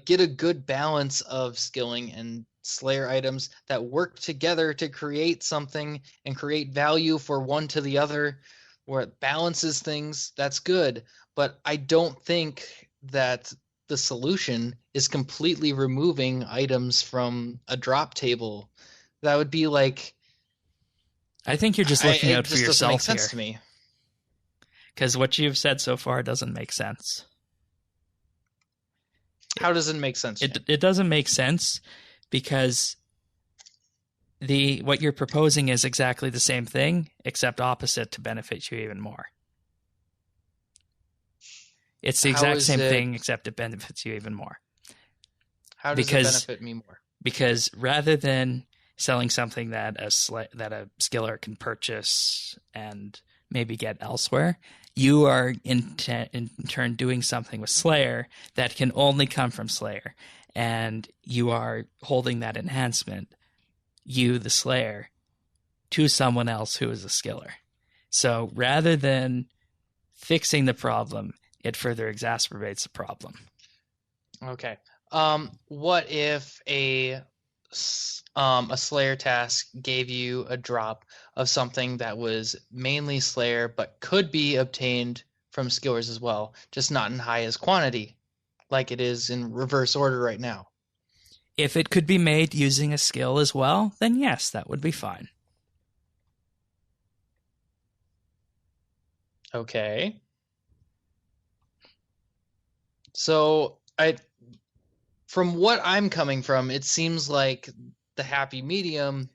get a good balance of skilling and Slayer items that work together to create something and create value for one to the other, where it balances things, that's good. But I don't think that the solution is completely removing items from a drop table. That would be like... I think you're just looking out for yourself here. It just doesn't make sense to me. Because what you've said so far doesn't make sense. How does it make sense? It doesn't make sense because what you're proposing is exactly the same thing, except opposite to benefit you even more. It's the exact same thing, except it benefits you even more. How does it benefit me more? Because rather than selling something that a skiller can purchase and maybe get elsewhere, you are in turn doing something with Slayer that can only come from Slayer, and you are holding that enhancement, you, the Slayer, to someone else who is a skiller. So rather than fixing the problem, it further exacerbates the problem. Okay. What if a Slayer task gave you a drop of something that was mainly Slayer but could be obtained from skillers as well, just not in highest quantity, like it is in reverse order right now? If it could be made using a skill as well, then yes, that would be fine. Okay. So from what I'm coming from, it seems like the happy medium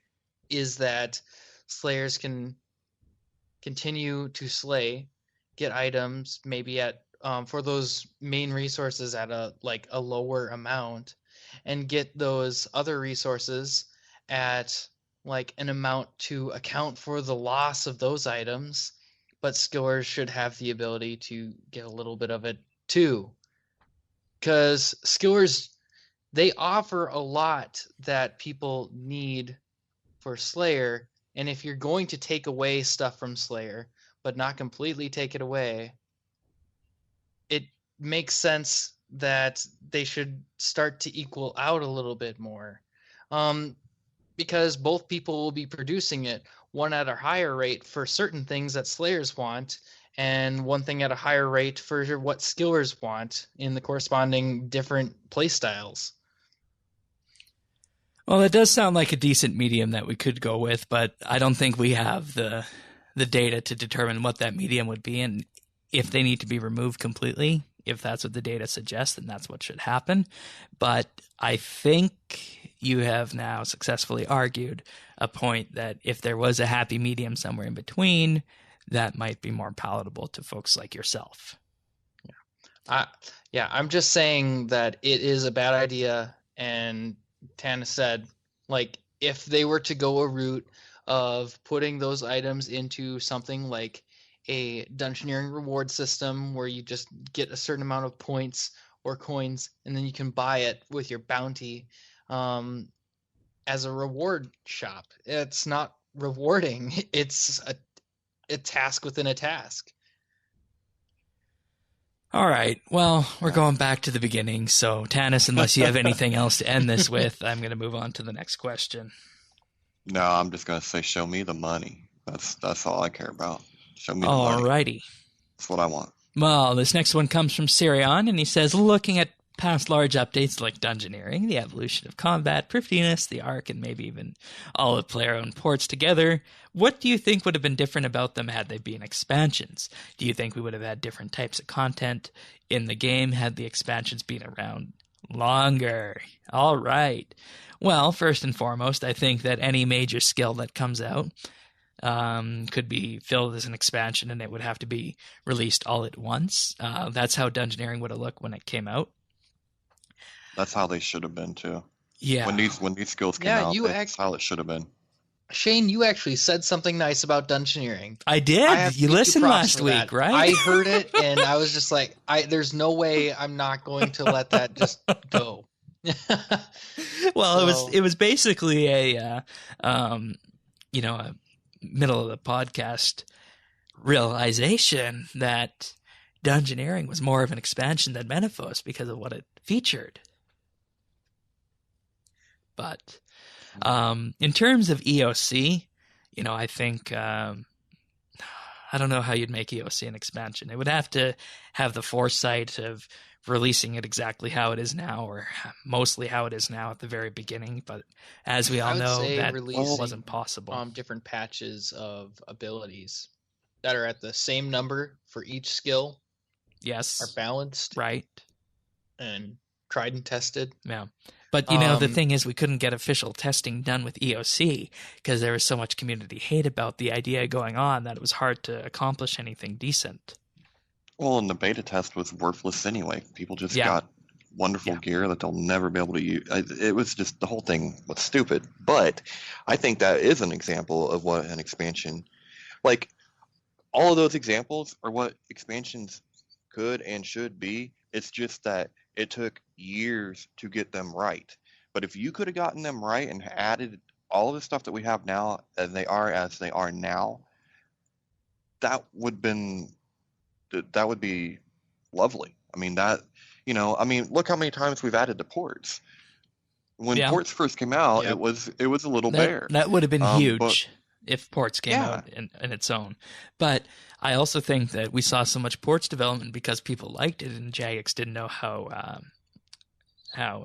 is that slayers can continue to slay, get items maybe at for those main resources at a lower amount, and get those other resources at like an amount to account for the loss of those items, but skillers should have the ability to get a little bit of it too. Because skillers, they offer a lot that people need for Slayer, and if you're going to take away stuff from Slayer, but not completely take it away, it makes sense that they should start to equal out a little bit more. Because both people will be producing it, one at a higher rate for certain things that Slayers want, and one thing at a higher rate for what skillers want in the corresponding different playstyles. Well, it does sound like a decent medium that we could go with, but I don't think we have the data to determine what that medium would be, and if they need to be removed completely. If that's what the data suggests, then that's what should happen. But I think you have now successfully argued a point that if there was a happy medium somewhere in between, that might be more palatable to folks like yourself. I'm just saying that it is a bad idea, and Tana said, like, if they were to go a route of putting those items into something like a dungeoneering reward system where you just get a certain amount of points or coins, and then you can buy it with your bounty as a reward shop. It's not rewarding. It's a task within a task. All right. Well, we're going back to the beginning. So, Tanis, unless you have anything else to end this with, I'm going to move on to the next question. No, I'm just going to say, show me the money. That's all I care about. Show me the money. Alrighty. That's what I want. Well, this next one comes from Sirion, and he says, looking at past large updates like Dungeoneering, the evolution of combat, thriftiness, the arc, and maybe even all of player-owned ports together, what do you think would have been different about them had they been expansions? Do you think we would have had different types of content in the game had the expansions been around longer? All right. Well, first and foremost, I think that any major skill that comes out could be filled as an expansion, and it would have to be released all at once. That's how Dungeoneering would have looked when it came out. That's how they should have been too. Yeah. When these skills came out, that's how it should have been. Shane, you actually said something nice about Dungeoneering. I did. You listened last week, right? I heard it, and I was just like, there's no way I'm not going to let that just go. Well, it was basically a middle of the podcast realization that Dungeoneering was more of an expansion than Menaphos because of what it featured. But in terms of EOC, I think I don't know how you'd make EOC an expansion. It would have to have the foresight of releasing it exactly how it is now, or mostly how it is now at the very beginning. But as we all know, that wasn't possible. Different patches of abilities that are at the same number for each skill. Yes. Are balanced. Right. And tried and tested. Yeah. But, the thing is, we couldn't get official testing done with EOC because there was so much community hate about the idea going on that it was hard to accomplish anything decent. Well, and the beta test was worthless anyway. People just got wonderful gear that they'll never be able to use. It was just, the whole thing was stupid. But I think that is an example of what an expansion, like, all of those examples are what expansions could and should be. It's just that it took years to get them right. But if you could have gotten them right and added all of the stuff that we have now as they are now, that would be lovely. I mean, look how many times we've added to ports. When ports first came out, it was a little bare. That would have been huge if ports came out in its own. But I also think that we saw so much ports development because people liked it, and Jagex didn't know how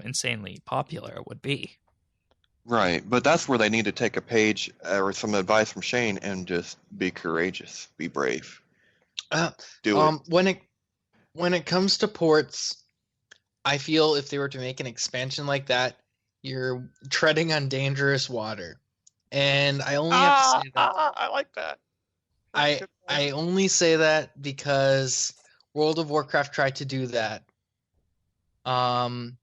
insanely popular it would be. Right, but that's where they need to take a page or some advice from Shane and just be courageous, be brave. Do it. When it comes to ports, I feel if they were to make an expansion like that, you're treading on dangerous water. And I only have to say that. I like that. I only say that because World of Warcraft tried to do that. And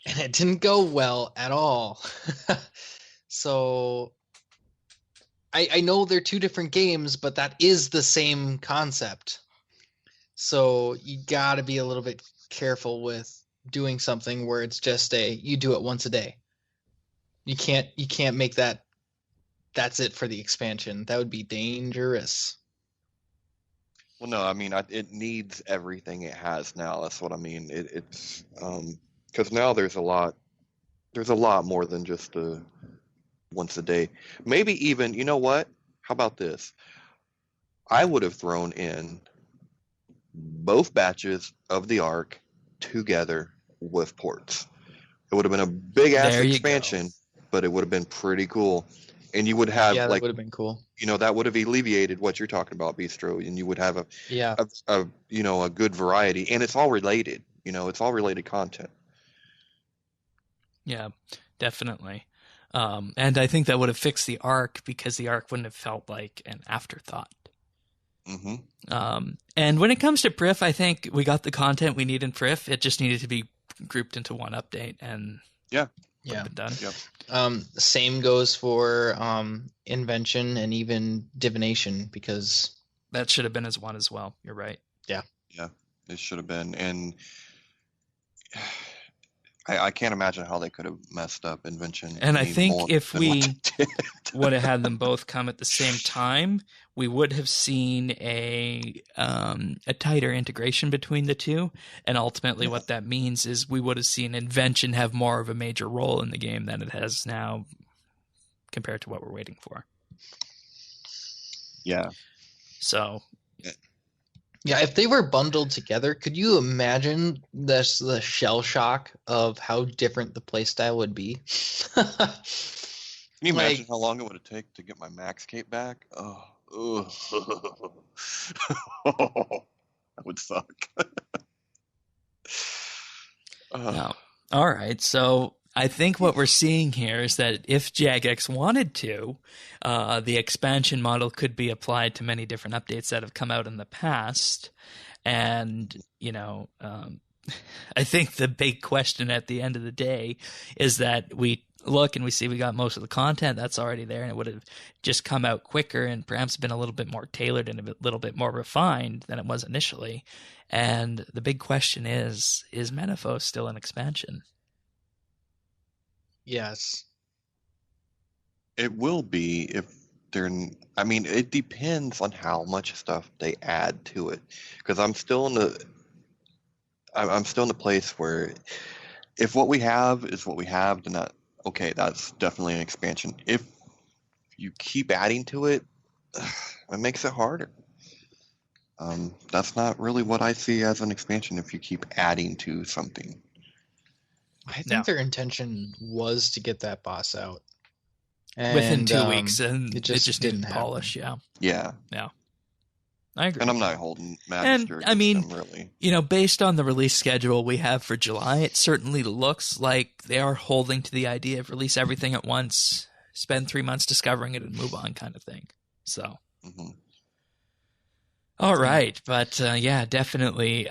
it didn't go well at all. So I know they're two different games, but that is the same concept. So you got to be a little bit careful with doing something where it's just you do it once a day. You can't make that's it for the expansion. That would be dangerous. Well, no, I mean, it needs everything it has now. That's what I mean. It's because now there's a lot more than just the once a day. Maybe even, you know what? How about this? I would have thrown in both batches of the Ark together with ports. It would have been a big ass expansion, but it would have been pretty cool. And you would have that would have been cool. That would have alleviated what you're talking about, Bistro, and you would have a good variety, and it's all related. It's all related content. Yeah, definitely. And I think that would have fixed the Ark because the Ark wouldn't have felt like an afterthought. Mm-hmm. And when it comes to Prif, I think we got the content we need in Prif. It just needed to be grouped into one update, and been done. Yep. Same goes for invention and even divination, because that should have been as one as well. You're right. Yeah, it should have been, and I can't imagine how they could have messed up invention. And I think if we would have had them both come at the same time, we would have seen a tighter integration between the two. And ultimately what that means is we would have seen invention have more of a major role in the game than it has now compared to what we're waiting for. Yeah. So... yeah, if they were bundled together, could you imagine the shell shock of how different the playstyle would be? Can you imagine how long it would have taken to get my Max Cape back? Oh, that would suck. No. All right, so I think what we're seeing here is that if Jagex wanted to, the expansion model could be applied to many different updates that have come out in the past. And, I think the big question at the end of the day is that we look and we see we got most of the content that's already there, and it would have just come out quicker and perhaps been a little bit more tailored and a little bit more refined than it was initially. And the big question is Menaphos still an expansion? Yes. It will be if they're. I mean, it depends on how much stuff they add to it. Because I'm still in the place where if what we have is what we have, then that's definitely an expansion. If you keep adding to it, it makes it harder. That's not really what I see as an expansion. If you keep adding to something. I think their intention was to get that boss out within 2 weeks, and it just didn't polish. happen. Yeah. I agree. And I'm not holding Magister And, against them, really. Based on the release schedule we have for July, it certainly looks like they are holding to the idea of release everything at once, spend 3 months discovering it and move on kind of thing. So, all right. But, definitely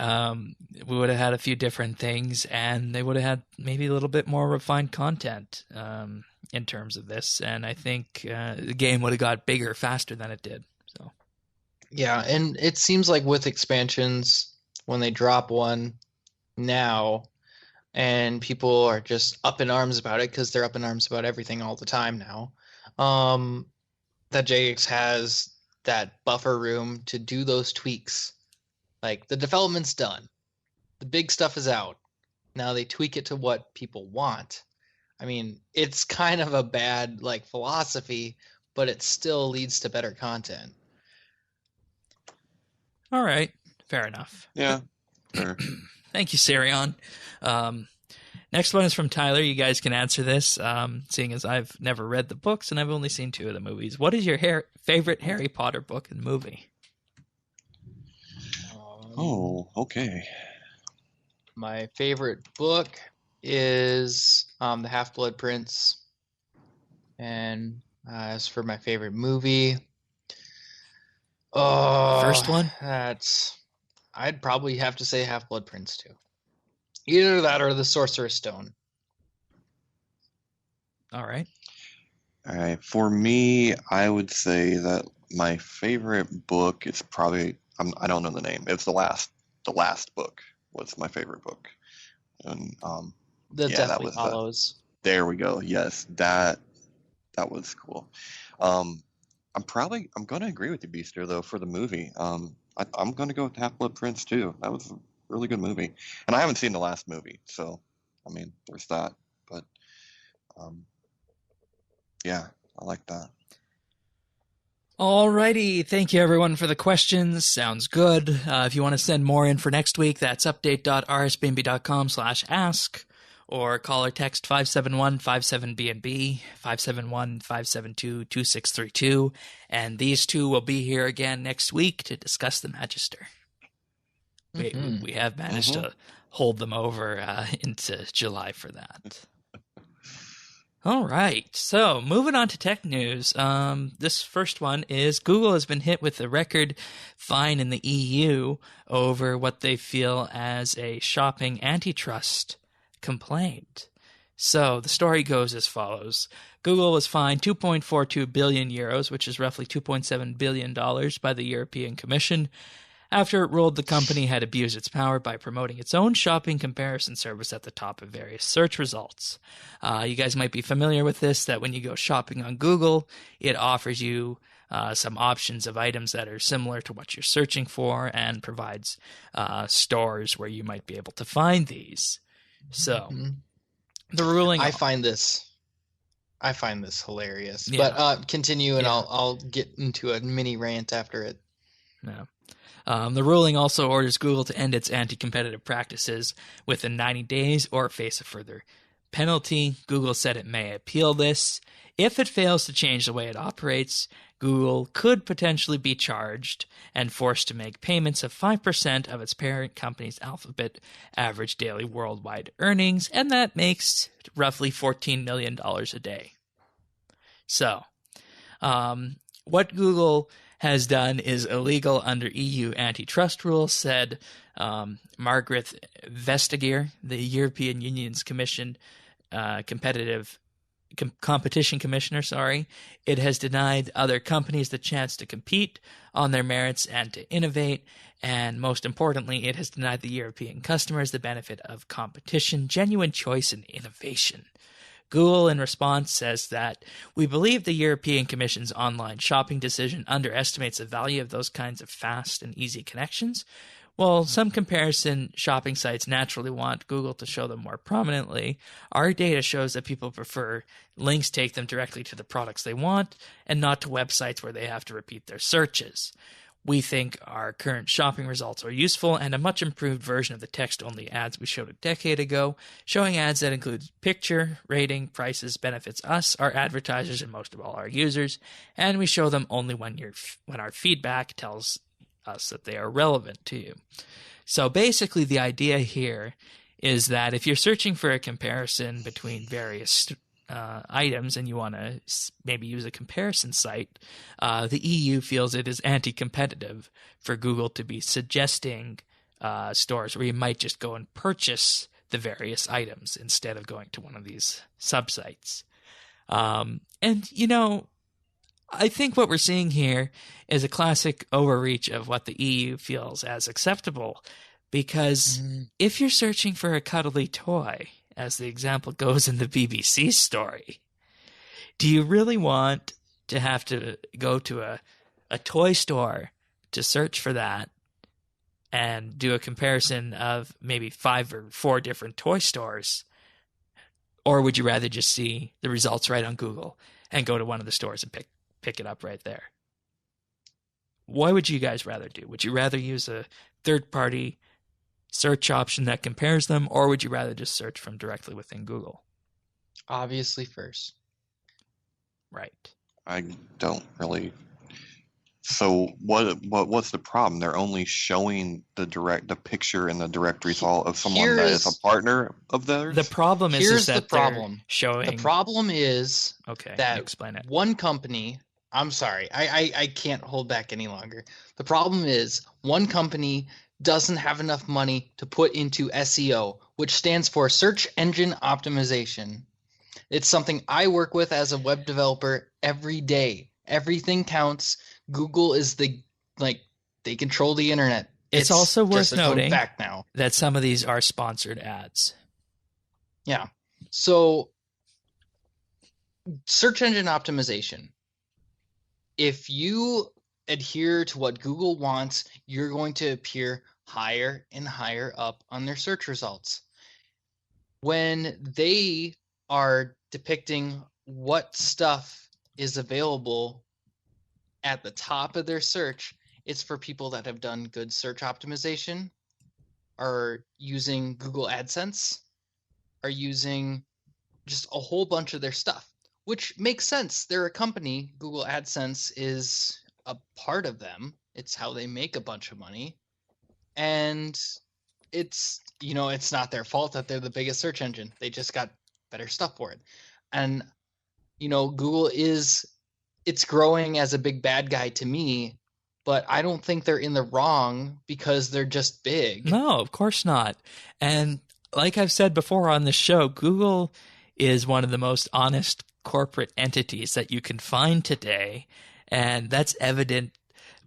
we would have had a few different things, and they would have had maybe a little bit more refined content in terms of this. And I think the game would have got bigger faster than it did. So. Yeah, and it seems like with expansions, when they drop one now, and people are just up in arms about it because they're up in arms about everything all the time now, that Jagex has that buffer room to do those tweaks. Like, the development's done. The big stuff is out. Now they tweak it to what people want. I mean, it's kind of a bad philosophy, but it still leads to better content. All right. Fair enough. Yeah. Fair. Thank you, Sarion. Next one is from Tyler. You guys can answer this, seeing as I've never read the books and I've only seen 2 of the movies. What is your favorite Harry Potter book and movie? Oh, okay. My favorite book is The Half-Blood Prince. And as for my favorite movie, first one? I'd probably have to say Half-Blood Prince too. Either that or The Sorcerer's Stone. All right. All right. For me, I would say that my favorite book is probably I don't know the name. It's the last book was my favorite book, and The yeah, Deathly Hallows. There we go. Yes, that was cool. I'm gonna agree with you, Beaster, though, for the movie. I'm gonna go with Half-Blood Prince too. That was a really good movie, and I haven't seen the last movie, so I mean, there's that. But yeah, I like that. Alrighty, thank you everyone for the questions. Sounds good. If you want to send more in for next week, that's update.rsbnb.com/ask, or call or text 571-57BNB, 571-572-2632, and these 2 will be here again next week to discuss the Magister. We have managed to hold them over into July for that. All right, so moving on to tech news. This first one is Google has been hit with a record fine in the EU over what they feel as a shopping antitrust complaint. So the story goes as follows. Google was fined 2.42 billion euros, which is roughly $2.7 billion by the European Commission, after it ruled the company had abused its power by promoting its own shopping comparison service at the top of various search results. You guys might be familiar with this, that when you go shopping on Google, it offers you some options of items that are similar to what you're searching for and provides stores where you might be able to find these. So, the ruling... I find this hilarious. Yeah. But continue, and I'll get into a mini rant after it. No. The ruling also orders Google to end its anti-competitive practices within 90 days or face a further penalty. Google said it may appeal this. If it fails to change the way it operates, Google could potentially be charged and forced to make payments of 5% of its parent company's Alphabet average daily worldwide earnings, and that makes roughly $14 million a day. So, what Google has done is illegal under EU antitrust rules, said Margaret Vestager, the European Union's competition commissioner. It has denied other companies the chance to compete on their merits and to innovate, and most importantly, it has denied the European customers the benefit of competition, genuine choice, and innovation. Google, in response, says that we believe the European Commission's online shopping decision underestimates the value of those kinds of fast and easy connections. While some comparison shopping sites naturally want Google to show them more prominently, our data shows that people prefer links take them directly to the products they want and not to websites where they have to repeat their searches. We think our current shopping results are useful, and a much improved version of the text-only ads we showed a decade ago, showing ads that include picture, rating, prices, benefits us, our advertisers, and most of all our users, and we show them only when our feedback tells us that they are relevant to you. So basically the idea here is that if you're searching for a comparison between various items and you want to maybe use a comparison site, the EU feels it is anti-competitive for Google to be suggesting stores where you might just go and purchase the various items instead of going to one of these subsites. And, you know, I think what we're seeing here is a classic overreach of what the EU feels as acceptable, because if you're searching for a cuddly toy, as the example goes in the BBC story, do you really want to have to go to a toy store to search for that and do a comparison of maybe 5 or 4 different toy stores? Or would you rather just see the results right on Google and go to one of the stores and pick it up right there? What would you guys rather do? Would you rather use a third-party search option that compares them, or would you rather just search from directly within Google? Obviously first. Right. I don't really. So what's the problem? They're only showing the picture and the direct result of someone that is a partner of theirs. The problem is that the problem. they're showing. The problem is that explain it. One company. I'm sorry, I can't hold back any longer. The problem is one company doesn't have enough money to put into SEO, which stands for search engine optimization. It's something I work with as a web developer every day. Everything counts. Google is they control the internet. It's also worth noting fact now that some of these are sponsored ads. Yeah. So search engine optimization. If you adhere to what Google wants, you're going to appear higher and higher up on their search results. When they are depicting what stuff is available at the top of their search, it's for people that have done good search optimization, are using Google AdSense, are using just a whole bunch of their stuff, which makes sense. They're a company. Google AdSense is a part of them. It's how they make a bunch of money. And it's not their fault that they're the biggest search engine. They just got better stuff for it. And, Google it's growing as a big bad guy to me, but I don't think they're in the wrong because they're just big. No, of course not. And like I've said before on this show, Google is one of the most honest corporate entities that you can find today. And that's evident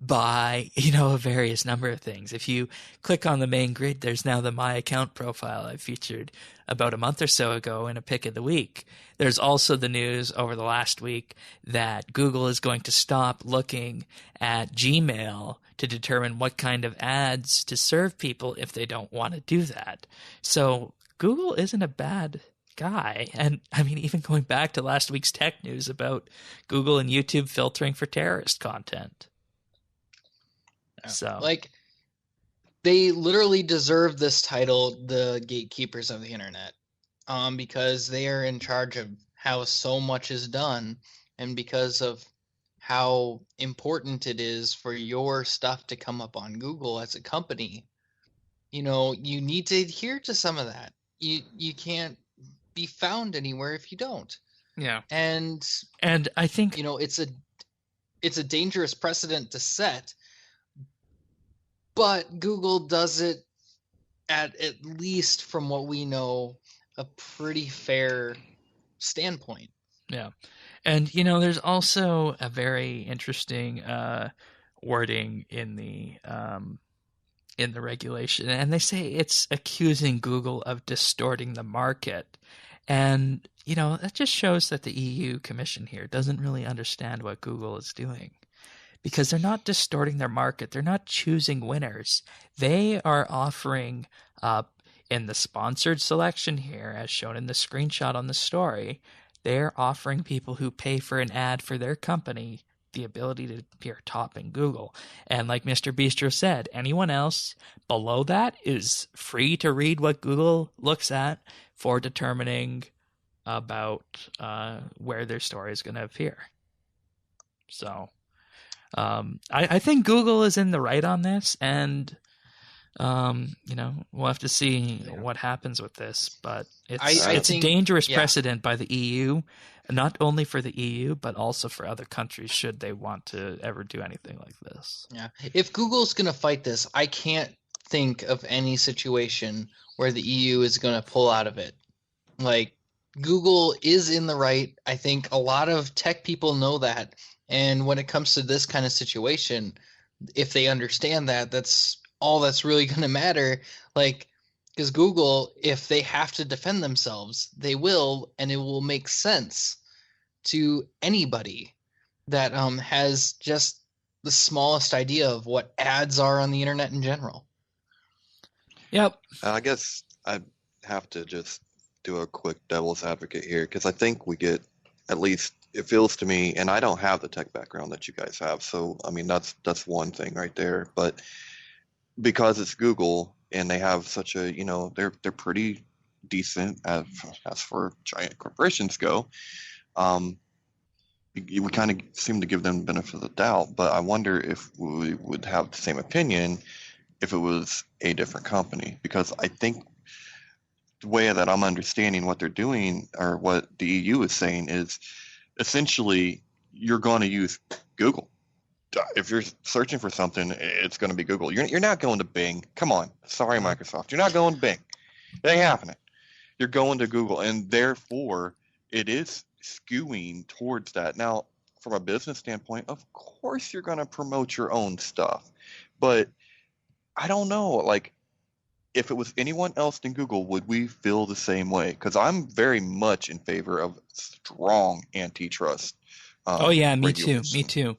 by, a various number of things. If you click on the main grid, there's now the My Account profile I featured about a month or so ago in a pick of the week. There's also the news over the last week that Google is going to stop looking at Gmail to determine what kind of ads to serve people if they don't want to do that. So Google isn't a bad guy. And I mean, even going back to last week's tech news about Google and YouTube filtering for terrorist content. So, they literally deserve this title, the gatekeepers of the internet, because they are in charge of how so much is done, and because of how important it is for your stuff to come up on Google as a company. You need to adhere to some of that. You can't be found anywhere if you don't. Yeah. And I think it's a dangerous precedent to set. But Google does it at least from what we know, a pretty fair standpoint. Yeah. And, there's also a very interesting wording in the regulation. And they say it's accusing Google of distorting the market. And, that just shows that the EU Commission here doesn't really understand what Google is doing. Because they're not distorting their market. They're not choosing winners. They are offering up in the sponsored selection here, as shown in the screenshot on the story, they're offering people who pay for an ad for their company the ability to appear top in Google. And like Mr. Bistro said, anyone else below that is free to read what Google looks at for determining about where their story is going to appear. So... I think Google is in the right on this, and we'll have to see what happens with this. But it's a dangerous precedent by the EU, not only for the EU but also for other countries should they want to ever do anything like this. Yeah, if Google's going to fight this, I can't think of any situation where the EU is going to pull out of it. Like, Google is in the right. I think a lot of tech people know that. And when it comes to this kind of situation, if they understand that, that's all that's really going to matter. Like, because Google, if they have to defend themselves, they will, and it will make sense to anybody that has just the smallest idea of what ads are on the internet in general. Yep. I guess I have to just do a quick devil's advocate here, because I think we get, at least it feels to me, and I don't have the tech background that you guys have, so I mean that's one thing right there. But because it's Google and they have such a, they're pretty decent as for giant corporations go. We kind of seem to give them the benefit of the doubt, but I wonder if we would have the same opinion if it was a different company, because I think the way that I'm understanding what they're doing, or what the EU is saying, is essentially you're going to use Google. If you're searching for something, it's going to be Google. You're not going to Bing. Come on. Sorry, Microsoft. You're not going to Bing. It ain't happening. You're going to Google, and therefore it is skewing towards that. Now, from a business standpoint, of course you're going to promote your own stuff, but I don't know, like, if it was anyone else than Google, would we feel the same way? Because I'm very much in favor of strong antitrust. Me too.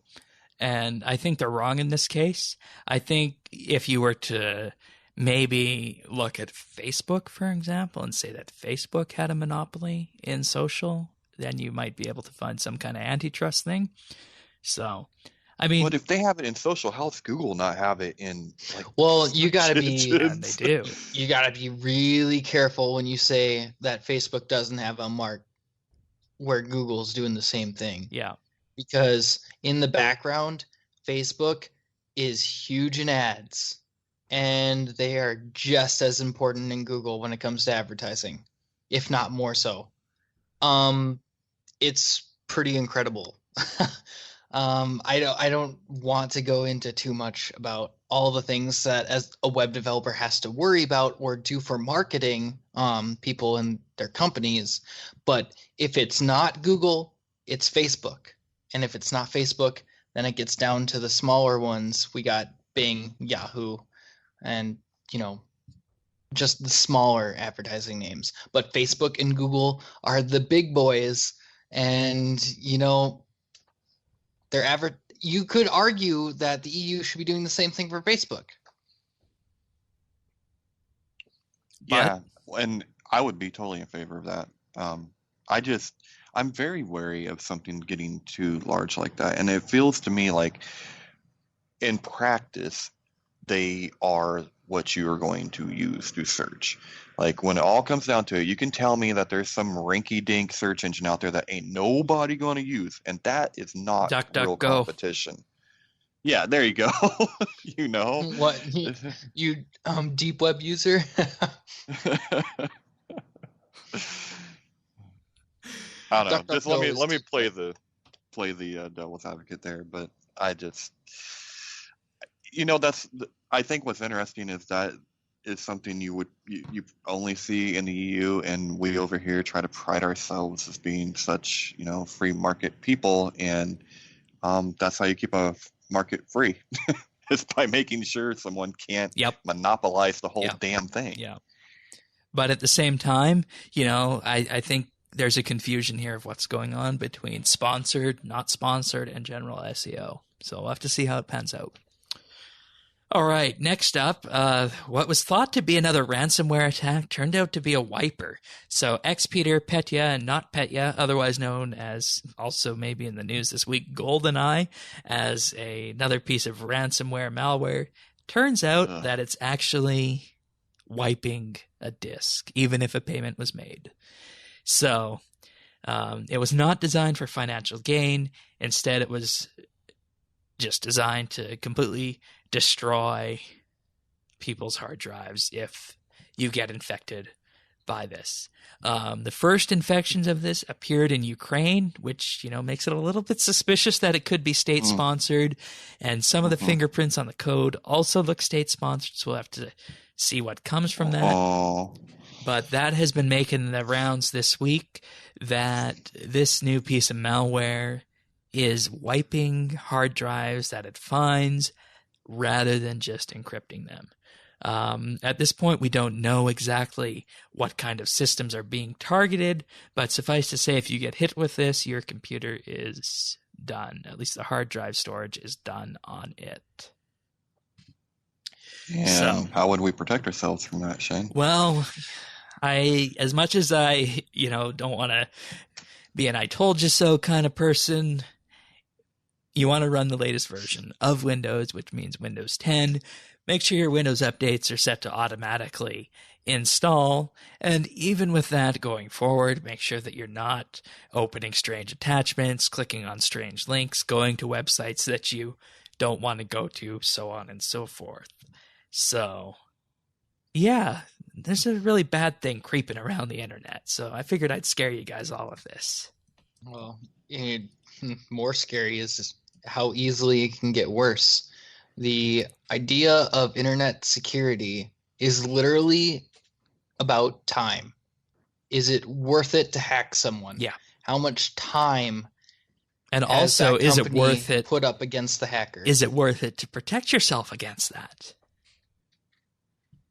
And I think they're wrong in this case. I think if you were to maybe look at Facebook, for example, and say that Facebook had a monopoly in social, then you might be able to find some kind of antitrust thing. So, I mean, but if they have it in social, how does Google not have it in? Like, well, you got to be. And they do. You got to be really careful when you say that Facebook doesn't have a mark where Google's doing the same thing. Yeah. Because in the background, Facebook is huge in ads, and they are just as important in Google when it comes to advertising, if not more so. It's pretty incredible. I don't want to go into too much about all the things that as a web developer has to worry about or do for marketing people and their companies. But if it's not Google, it's Facebook. And if it's not Facebook, then it gets down to the smaller ones. We got Bing, Yahoo, and, just the smaller advertising names. But Facebook and Google are the big boys. And, you could argue that the EU should be doing the same thing for Facebook. Yeah, and I would be totally in favor of that. I'm very wary of something getting too large like that. And it feels to me like in practice, they are what you are going to use to search. Like, when it all comes down to it, you can tell me that there's some rinky-dink search engine out there that ain't nobody going to use, and that is not real competition. Yeah, there you go. What, you deep web user? I don't know. Just let me play the devil's advocate there, but I just, I think what's interesting is that is something you only see in the EU, and we over here try to pride ourselves as being such, free market people, and that's how you keep a market free, is by making sure someone can't monopolize the whole damn thing. Yeah. But at the same time, I think there's a confusion here of what's going on between sponsored, not sponsored, and general SEO. So we'll have to see how it pans out. All right, next up, what was thought to be another ransomware attack turned out to be a wiper. So ex-Peter Petya and not Petya, otherwise known as, also maybe in the news this week, GoldenEye, as another piece of ransomware malware. Turns out that it's actually wiping a disk, even if a payment was made. So it was not designed for financial gain. Instead, it was just designed to completely destroy people's hard drives if you get infected by this. The first infections of this appeared in Ukraine, which, makes it a little bit suspicious that it could be state-sponsored. And some of the fingerprints on the code also look state-sponsored, so we'll have to see what comes from that. But that has been making the rounds this week, that this new piece of malware is wiping hard drives that it finds rather than just encrypting them. At this point, we don't know exactly what kind of systems are being targeted, but suffice to say, if you get hit with this, your computer is done. At least the hard drive storage is done on it. And how would we protect ourselves from that, Shane? Well, as much as I, don't want to be an I told you so kind of person, you want to run the latest version of Windows, which means Windows 10. Make sure your Windows updates are set to automatically install. And even with that going forward, make sure that you're not opening strange attachments, clicking on strange links, going to websites that you don't want to go to, so on and so forth. So, yeah, there's a really bad thing creeping around the internet. So I figured I'd scare you guys all with this. Well, more scary is how easily it can get worse. The idea of internet security is literally about time. Is it worth it to hack someone? Yeah. How much time? And also, is it worth it put up against the hacker? Is it worth it to protect yourself against that?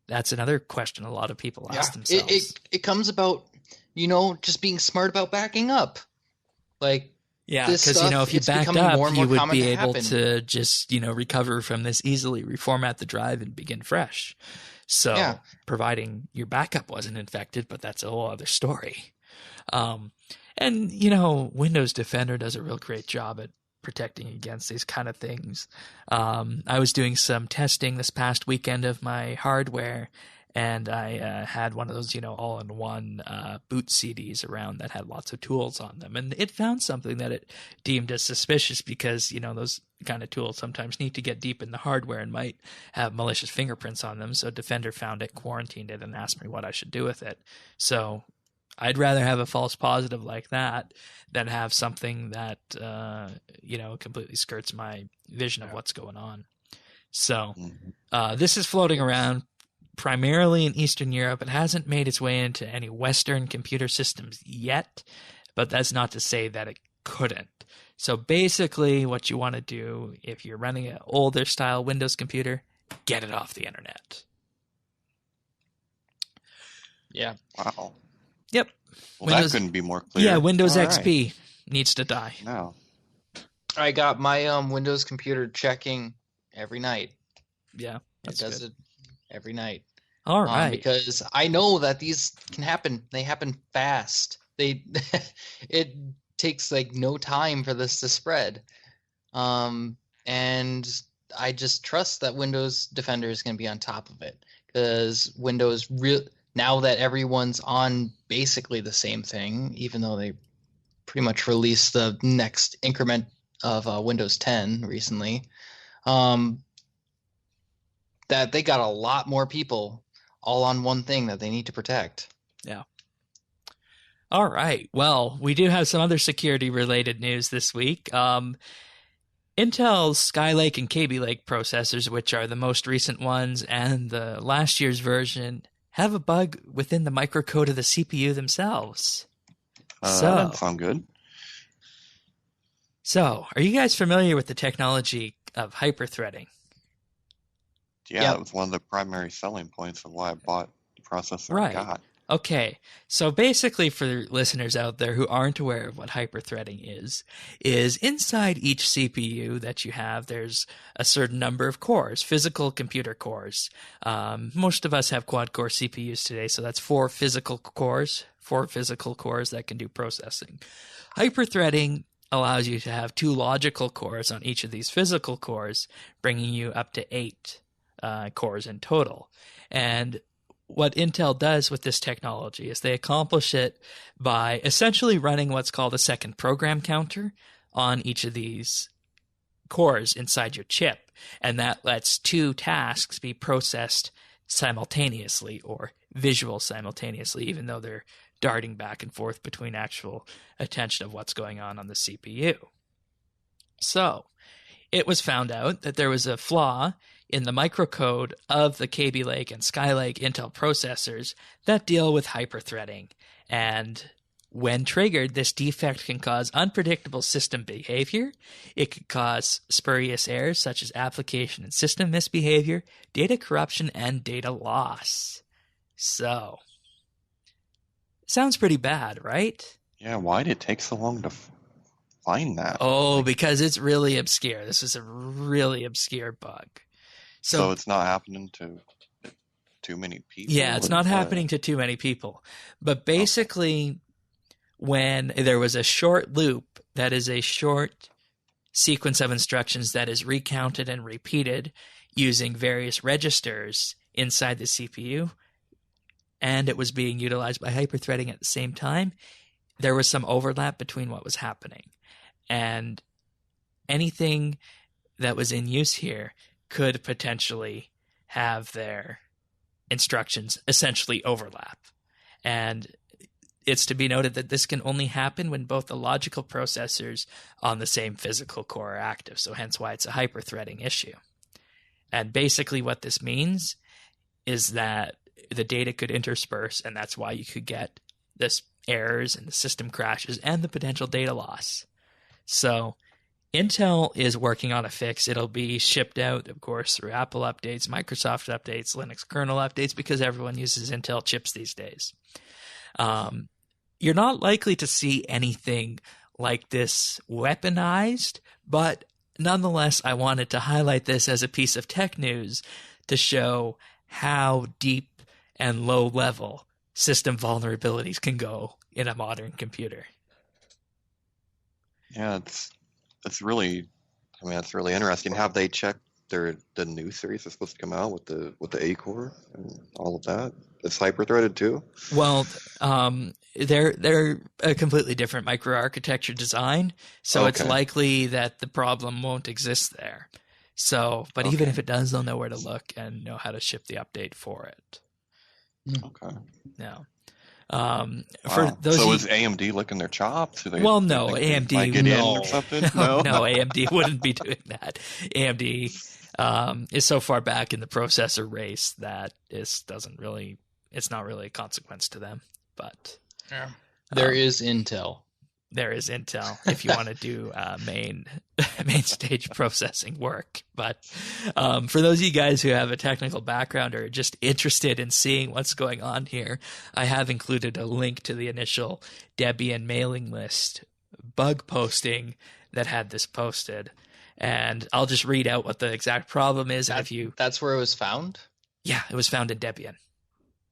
That's another question a lot of people ask themselves. It comes about, just being smart about backing up. Yeah, because, if you backed up, you would be able to just, recover from this easily, reformat the drive, and begin fresh. So, providing your backup wasn't infected, but that's a whole other story. And, Windows Defender does a real great job at protecting against these kind of things. I was doing some testing this past weekend of my hardware, and I had one of those, all-in-one boot CDs around that had lots of tools on them. And it found something that it deemed as suspicious because, those kind of tools sometimes need to get deep in the hardware and might have malicious fingerprints on them. So Defender found it, quarantined it, and asked me what I should do with it. So I'd rather have a false positive like that than have something that, completely skirts my vision of what's going on. So this is floating around primarily in Eastern Europe. It hasn't made its way into any Western computer systems yet, but that's not to say that it couldn't. So basically what you want to do if you're running an older style Windows computer, get it off the internet. Yeah. Wow. Yep. Well, that couldn't be more clear. Yeah, Windows XP needs to die. No. I got my Windows computer checking every night. Yeah, it does it every night. All right. Because I know that these can happen. They happen fast. It takes no time for this to spread. And I just trust that Windows Defender is going to be on top of it, because Windows now that everyone's on basically the same thing, even though they pretty much released the next increment of Windows 10 recently, that they got a lot more people all on one thing that they need to protect. Yeah. All right. Well, we do have some other security-related news this week. Intel's Skylake and Kaby Lake processors, which are the most recent ones, and the last year's version, have a bug within the microcode of the CPU themselves. That doesn't sound good. So, are you guys familiar with the technology of hyperthreading? Yeah, that was one of the primary selling points of why I bought the processor I got. Okay, so basically for listeners out there who aren't aware of what hyperthreading is inside each CPU that you have, there's a certain number of cores, physical computer cores. Most of us have quad-core CPUs today, so that's 4 physical cores that can do processing. Hyperthreading allows you to have 2 logical cores on each of these physical cores, bringing you up to 8 cores in total. And what Intel does with this technology is they accomplish it by essentially running what's called a second program counter on each of these cores inside your chip, and that lets two tasks be processed simultaneously or visual simultaneously, even though they're darting back and forth between actual attention of what's going on the CPU. So it was found out that there was a flaw in the microcode of the Kaby Lake and Skylake Intel processors that deal with hyperthreading. And when triggered, this defect can cause unpredictable system behavior. It could cause spurious errors such as application and system misbehavior, data corruption, and data loss. So, sounds pretty bad, right? Yeah, why did it take so long to find that? Oh, because it's really obscure. This is a really obscure bug. So it's not happening to too many people? Yeah, it's not happening to too many people. But basically, when there was a short loop, that is a short sequence of instructions that is recounted and repeated using various registers inside the CPU, and it was being utilized by hyperthreading at the same time, there was some overlap between what was happening. And anything that was in use here could potentially have their instructions essentially overlap. And it's to be noted that this can only happen when both the logical processors on the same physical core are active, so hence why it's a hyperthreading issue. And basically what this means is that the data could intersperse, and that's why you could get this errors and the system crashes and the potential data loss. So Intel is working on a fix. It'll be shipped out, of course, through Apple updates, Microsoft updates, Linux kernel updates, because everyone uses Intel chips these days. You're not likely to see anything like this weaponized, but nonetheless, I wanted to highlight this as a piece of tech news to show how deep and low level system vulnerabilities can go in a modern computer. Yeah, it's really, I mean, that's really interesting. Have they checked the new series that's supposed to come out with the A core and all of that? It's hyper-threaded too? Well, they're a completely different microarchitecture design, so it's likely that the problem won't exist there. So, but even if it does, they'll know where to look and know how to ship the update for it. Okay. No. For those so is AMD licking their chops? Well, no, AMD get in or something? No, AMD wouldn't be doing that. AMD is so far back in the processor race that it's not really a consequence to them. But there is Intel. There is Intel if you want to do main stage processing work. But for those of you guys who have a technical background or are just interested in seeing what's going on here, I have included a link to the initial Debian mailing list bug posting that had this posted. And I'll just read out what the exact problem is. That's where it was found? Yeah, it was found in Debian.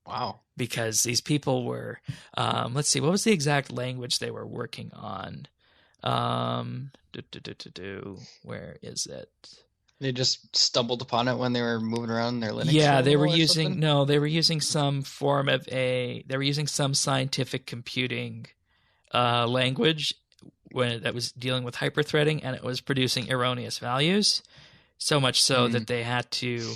Wow. Because these people were, let's see, what was the exact language they were working on? Where is it? They just stumbled upon it when they were moving around their Linux. Yeah, they were using some form of they were using some scientific computing language that was dealing with hyperthreading, and it was producing erroneous values. So much so that they had to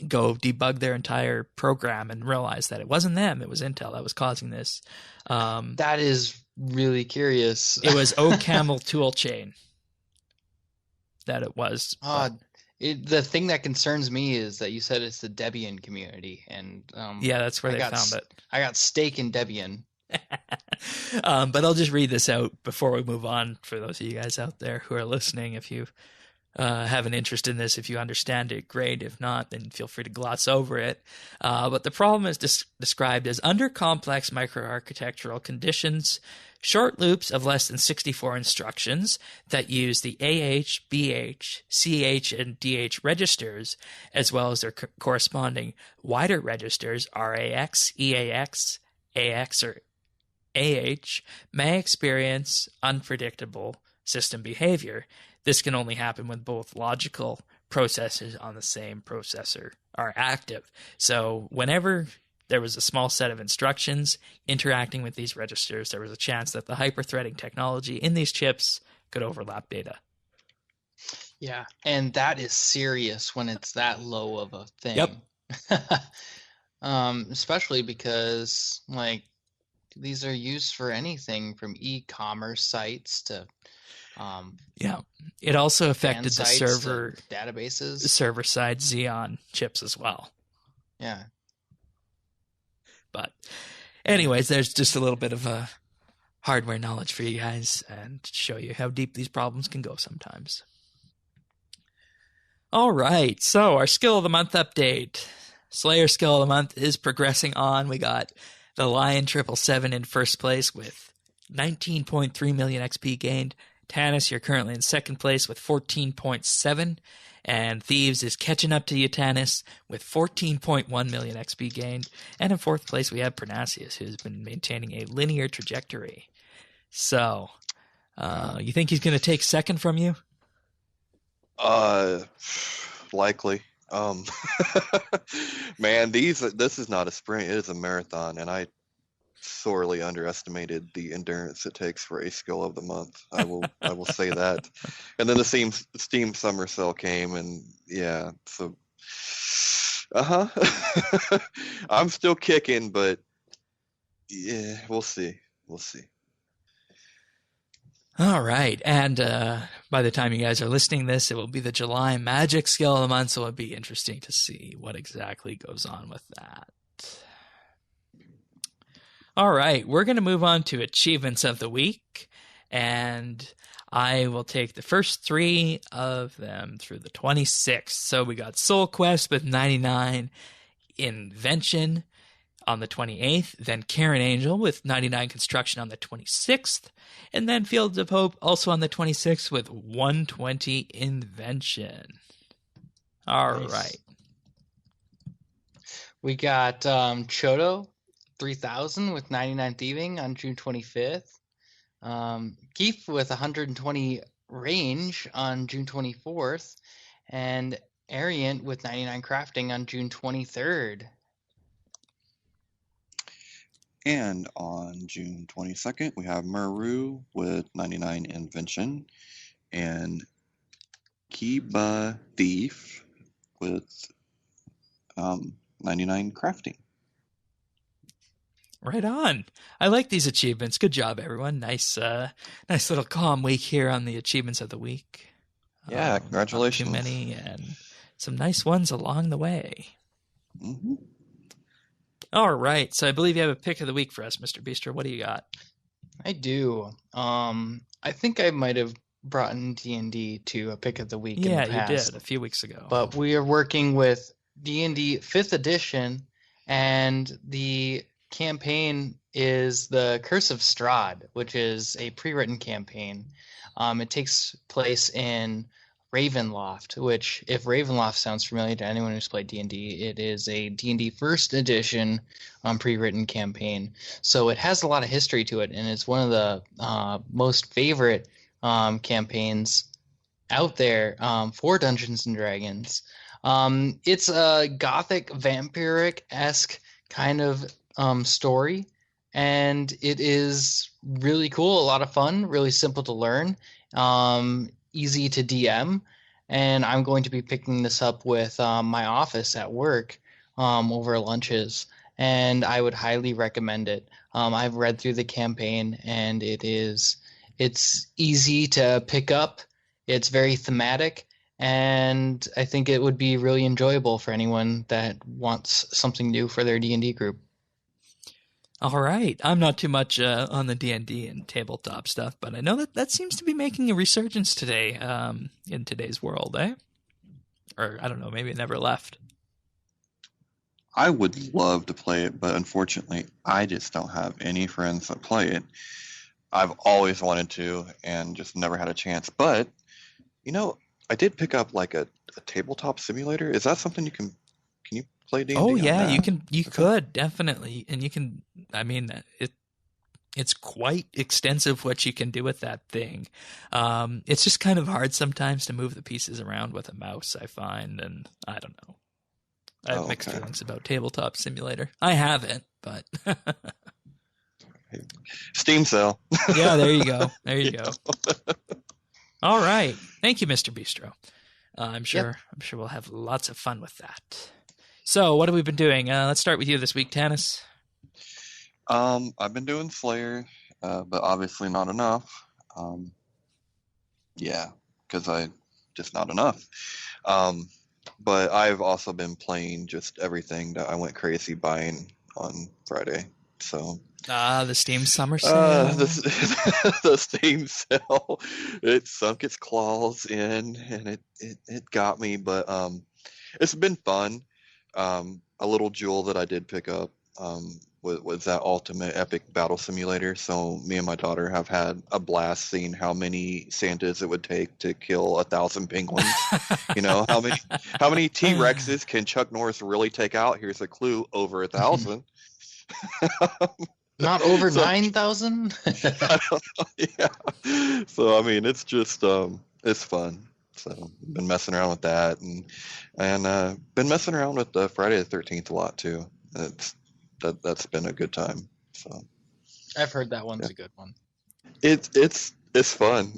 go debug their entire program and realize that it wasn't them, it was Intel that was causing this. That is really curious. It was OCaml toolchain that it was. The thing that concerns me is that you said it's the Debian community, and yeah, that's where they found it. I got stake in Debian. But I'll just read this out before we move on for those of you guys out there who are listening. If you have an interest in this, if you understand it, great. If not, then feel free to gloss over it. But the problem is described as under complex microarchitectural conditions, short loops of less than 64 instructions that use the AH, BH, CH, and DH registers, as well as their corresponding wider registers, RAX, EAX, AX, or AH, may experience unpredictable system behavior. This can only happen when both logical processes on the same processor are active. So whenever there was a small set of instructions interacting with these registers, there was a chance that the hyperthreading technology in these chips could overlap data. Yeah, and that is serious when it's that low of a thing. Yep. Especially because like these are used for anything from e-commerce sites to Yeah. It also affected the sites server to databases, server-side Xeon chips as well. Yeah. But anyways, there's just a little bit of a hardware knowledge for you guys and to show you how deep these problems can go sometimes. All right, so our skill of the month update. Slayer skill of the month is progressing on. We got the Lion 777 in first place with 19.3 million XP gained. Tanis, you're currently in second place with 14.7. And Thieves is catching up to you, Tanis, with 14.1 million XP gained. And in fourth place, we have Pernasius, who's been maintaining a linear trajectory. So, you think he's going to take second from you? Likely. Man, this is not a sprint; it is a marathon, and I sorely underestimated the endurance it takes for a skill of the month. I will say that. And then the Steam Summer Sale came, and yeah, so I'm still kicking, but yeah, we'll see. All right, and by the time you guys are listening to this, it will be the July Magic skill of the month, so it'll be interesting to see what exactly goes on with that. All right, we're going to move on to achievements of the week, and I will take the first 3 of them through the 26th. So we got Soul Quest with 99, Invention on the 28th, then Karen Angel with 99 Construction on the 26th, and then Fields of Hope also on the 26th with 120 Invention. All Nice. right. We got Chodo 3000 with 99 Thieving on June 25th. Keith with 120 Range on June 24th. And Ariant with 99 Crafting on June 23rd. And on June 22nd, we have Maru with 99 Invention and Kiba Thief with 99 Crafting. Right on. I like these achievements. Good job, everyone. Nice little calm week here on the achievements of the week. Yeah, congratulations. Not too many and some nice ones along the way. Mm-hmm. All right, so I believe you have a pick of the week for us, Mr. Beaster. What do you got? I do. I think I might have brought in D&D to a pick of the week in the past. You did a few weeks ago. But we are working with D&D 5th edition, and the campaign is the Curse of Strahd, which is a pre-written campaign. It takes place in Ravenloft, which, if Ravenloft sounds familiar to anyone who's played D&D, it is a D&D 1st edition pre-written campaign. So it has a lot of history to it, and it's one of the most favorite campaigns out there for Dungeons & Dragons. It's a gothic, vampiric-esque kind of story, and it is really cool, a lot of fun, really simple to learn, easy to DM, and I'm going to be picking this up with my office at work over lunches, and I would highly recommend it. I've read through the campaign, and it's easy to pick up, it's very thematic, and I think it would be really enjoyable for anyone that wants something new for their D&D group. All right. I'm not too much on the D&D and tabletop stuff, but I know that seems to be making a resurgence today in today's world, eh? Or, I don't know, maybe it never left. I would love to play it, but unfortunately, I just don't have any friends that play it. I've always wanted to and just never had a chance. But, I did pick up like a tabletop simulator. Is that something can you play D&D? Oh yeah, you could definitely, and you can. I mean, it's quite extensive what you can do with that thing. It's just kind of hard sometimes to move the pieces around with a mouse, I find, and I don't know. I have mixed feelings about tabletop simulator. I haven't, but Steam sale. Yeah, there you go. There you go. All right. Thank you, Mr. Bistro. I'm sure Yep. we'll have lots of fun with that. So, what have we been doing? Let's start with you this week, Tanis. I've been doing Slayer, but obviously not enough. Yeah, because I just not enough. But I've also been playing just everything that I went crazy buying on Friday. So The Steam Summer Sale. the Steam sale, it sunk its claws in, and it got me. But it's been fun. A little jewel that I did pick up was that Ultimate Epic Battle Simulator. So me and my daughter have had a blast seeing how many Santas it would take to kill 1,000 penguins. You know, how many T-Rexes can Chuck Norris really take out? Here's a clue: over 1,000. Not over So- 9,000? I don't know. Yeah. So I mean, it's just it's fun. So been messing around with that, and been messing around with Friday the 13th a lot too. That's been a good time. So I've heard that one's a good one. it's fun.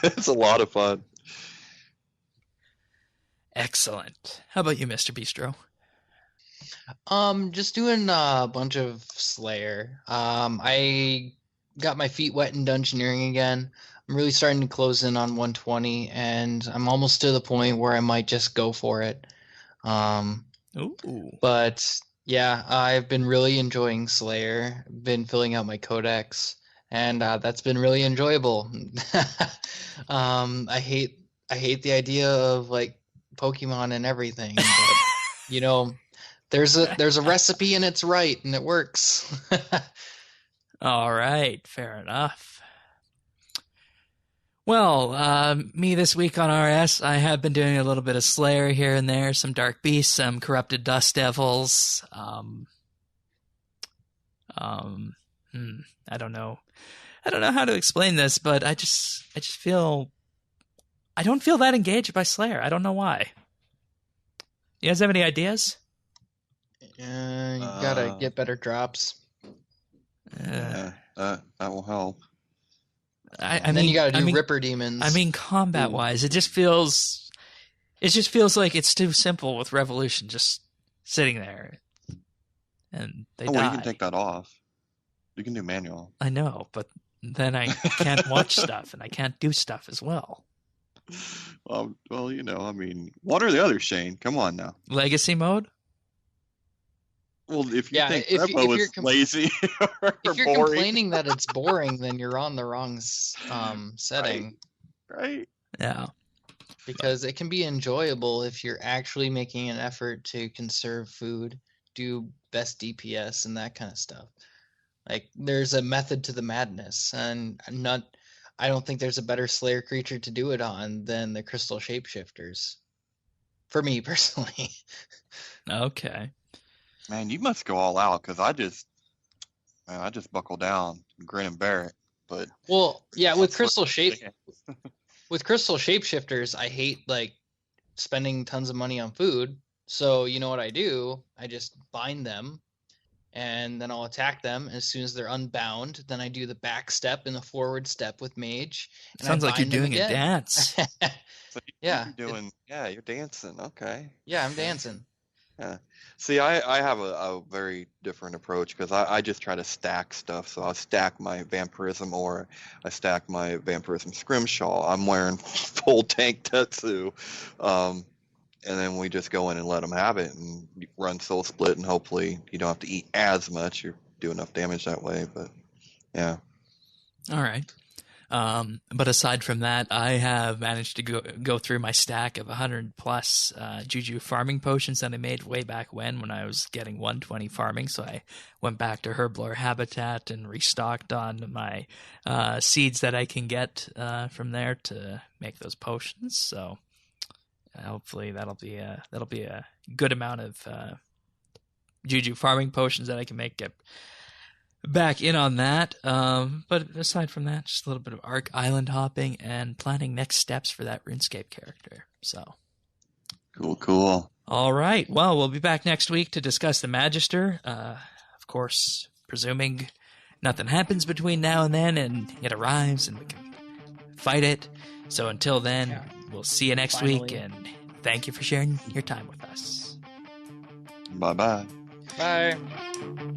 It's a lot of fun. Excellent. How about you, Mr. Bistro? Just doing a bunch of Slayer. I got my feet wet in dungeoneering again. I'm really starting to close in on 120, and I'm almost to the point where I might just go for it. Ooh. But yeah, I've been really enjoying Slayer. Been filling out my codex, and that's been really enjoyable. I hate the idea of like Pokemon and everything, but you know, there's a recipe and it's right and it works. All right. Fair enough. Well, me this week on RS, I have been doing a little bit of Slayer here and there, some Dark Beasts, some Corrupted Dust Devils. I don't know how to explain this, but I just feel I don't feel that engaged by Slayer. I don't know why. You guys have any ideas? You gotta get better drops. Yeah, that will help. And then you gotta do Ripper Demons. I mean, combat-wise, it just feels like it's too simple with Revolution just sitting there, and they die. Well, you can take that off. You can do manual. I know, but then I can't watch stuff, and I can't do stuff as well. Well, you know, I mean, one or the other, Shane. Come on now. Legacy mode? Well, if you think if Repo is lazy or if you're boring, complaining that it's boring, then you're on the wrong setting. right? Yeah. Because it can be enjoyable if you're actually making an effort to conserve food, do best DPS, and that kind of stuff. Like, there's a method to the madness, and I don't think there's a better Slayer creature to do it on than the Crystal Shapeshifters. For me, personally. Okay. Man, you must go all out, because I just buckle down, grin and bear it. But Well, yeah, with that's Crystal what- with Crystal Shapeshifters, I hate like spending tons of money on food. So you know what I do? I just bind them, and then I'll attack them as soon as they're unbound. Then I do the back step and the forward step with Mage. And Sounds I like you're bind them doing a again. dance. So Yeah, you're dancing. Okay. Yeah, I'm dancing. Yeah. See, I have a very different approach, because I just try to stack stuff. So I stack my Vampirism, or I stack my Vampirism Scrimshaw. I'm wearing full tank Tetsu. And then we just go in and let them have it and run Soul Split, and hopefully you don't have to eat as much. You do enough damage that way. But yeah. All right. But aside from that, I have managed to go through my stack of 100 plus Juju farming potions that I made way back when I was getting 120 farming. So I went back to Herblore Habitat and restocked on my seeds that I can get from there to make those potions. So hopefully that'll be a good amount of Juju farming potions that I can get back in on that. But aside from that, just a little bit of Arc Island hopping and planning next steps for that RuneScape character. So Cool. all right. Well, we'll be back next week to discuss the Magister. Of course, presuming nothing happens between now and then, and it arrives, and we can fight it. So until then, we'll see you next week, Finally. and thank you for sharing your time with us. Bye-bye. Bye.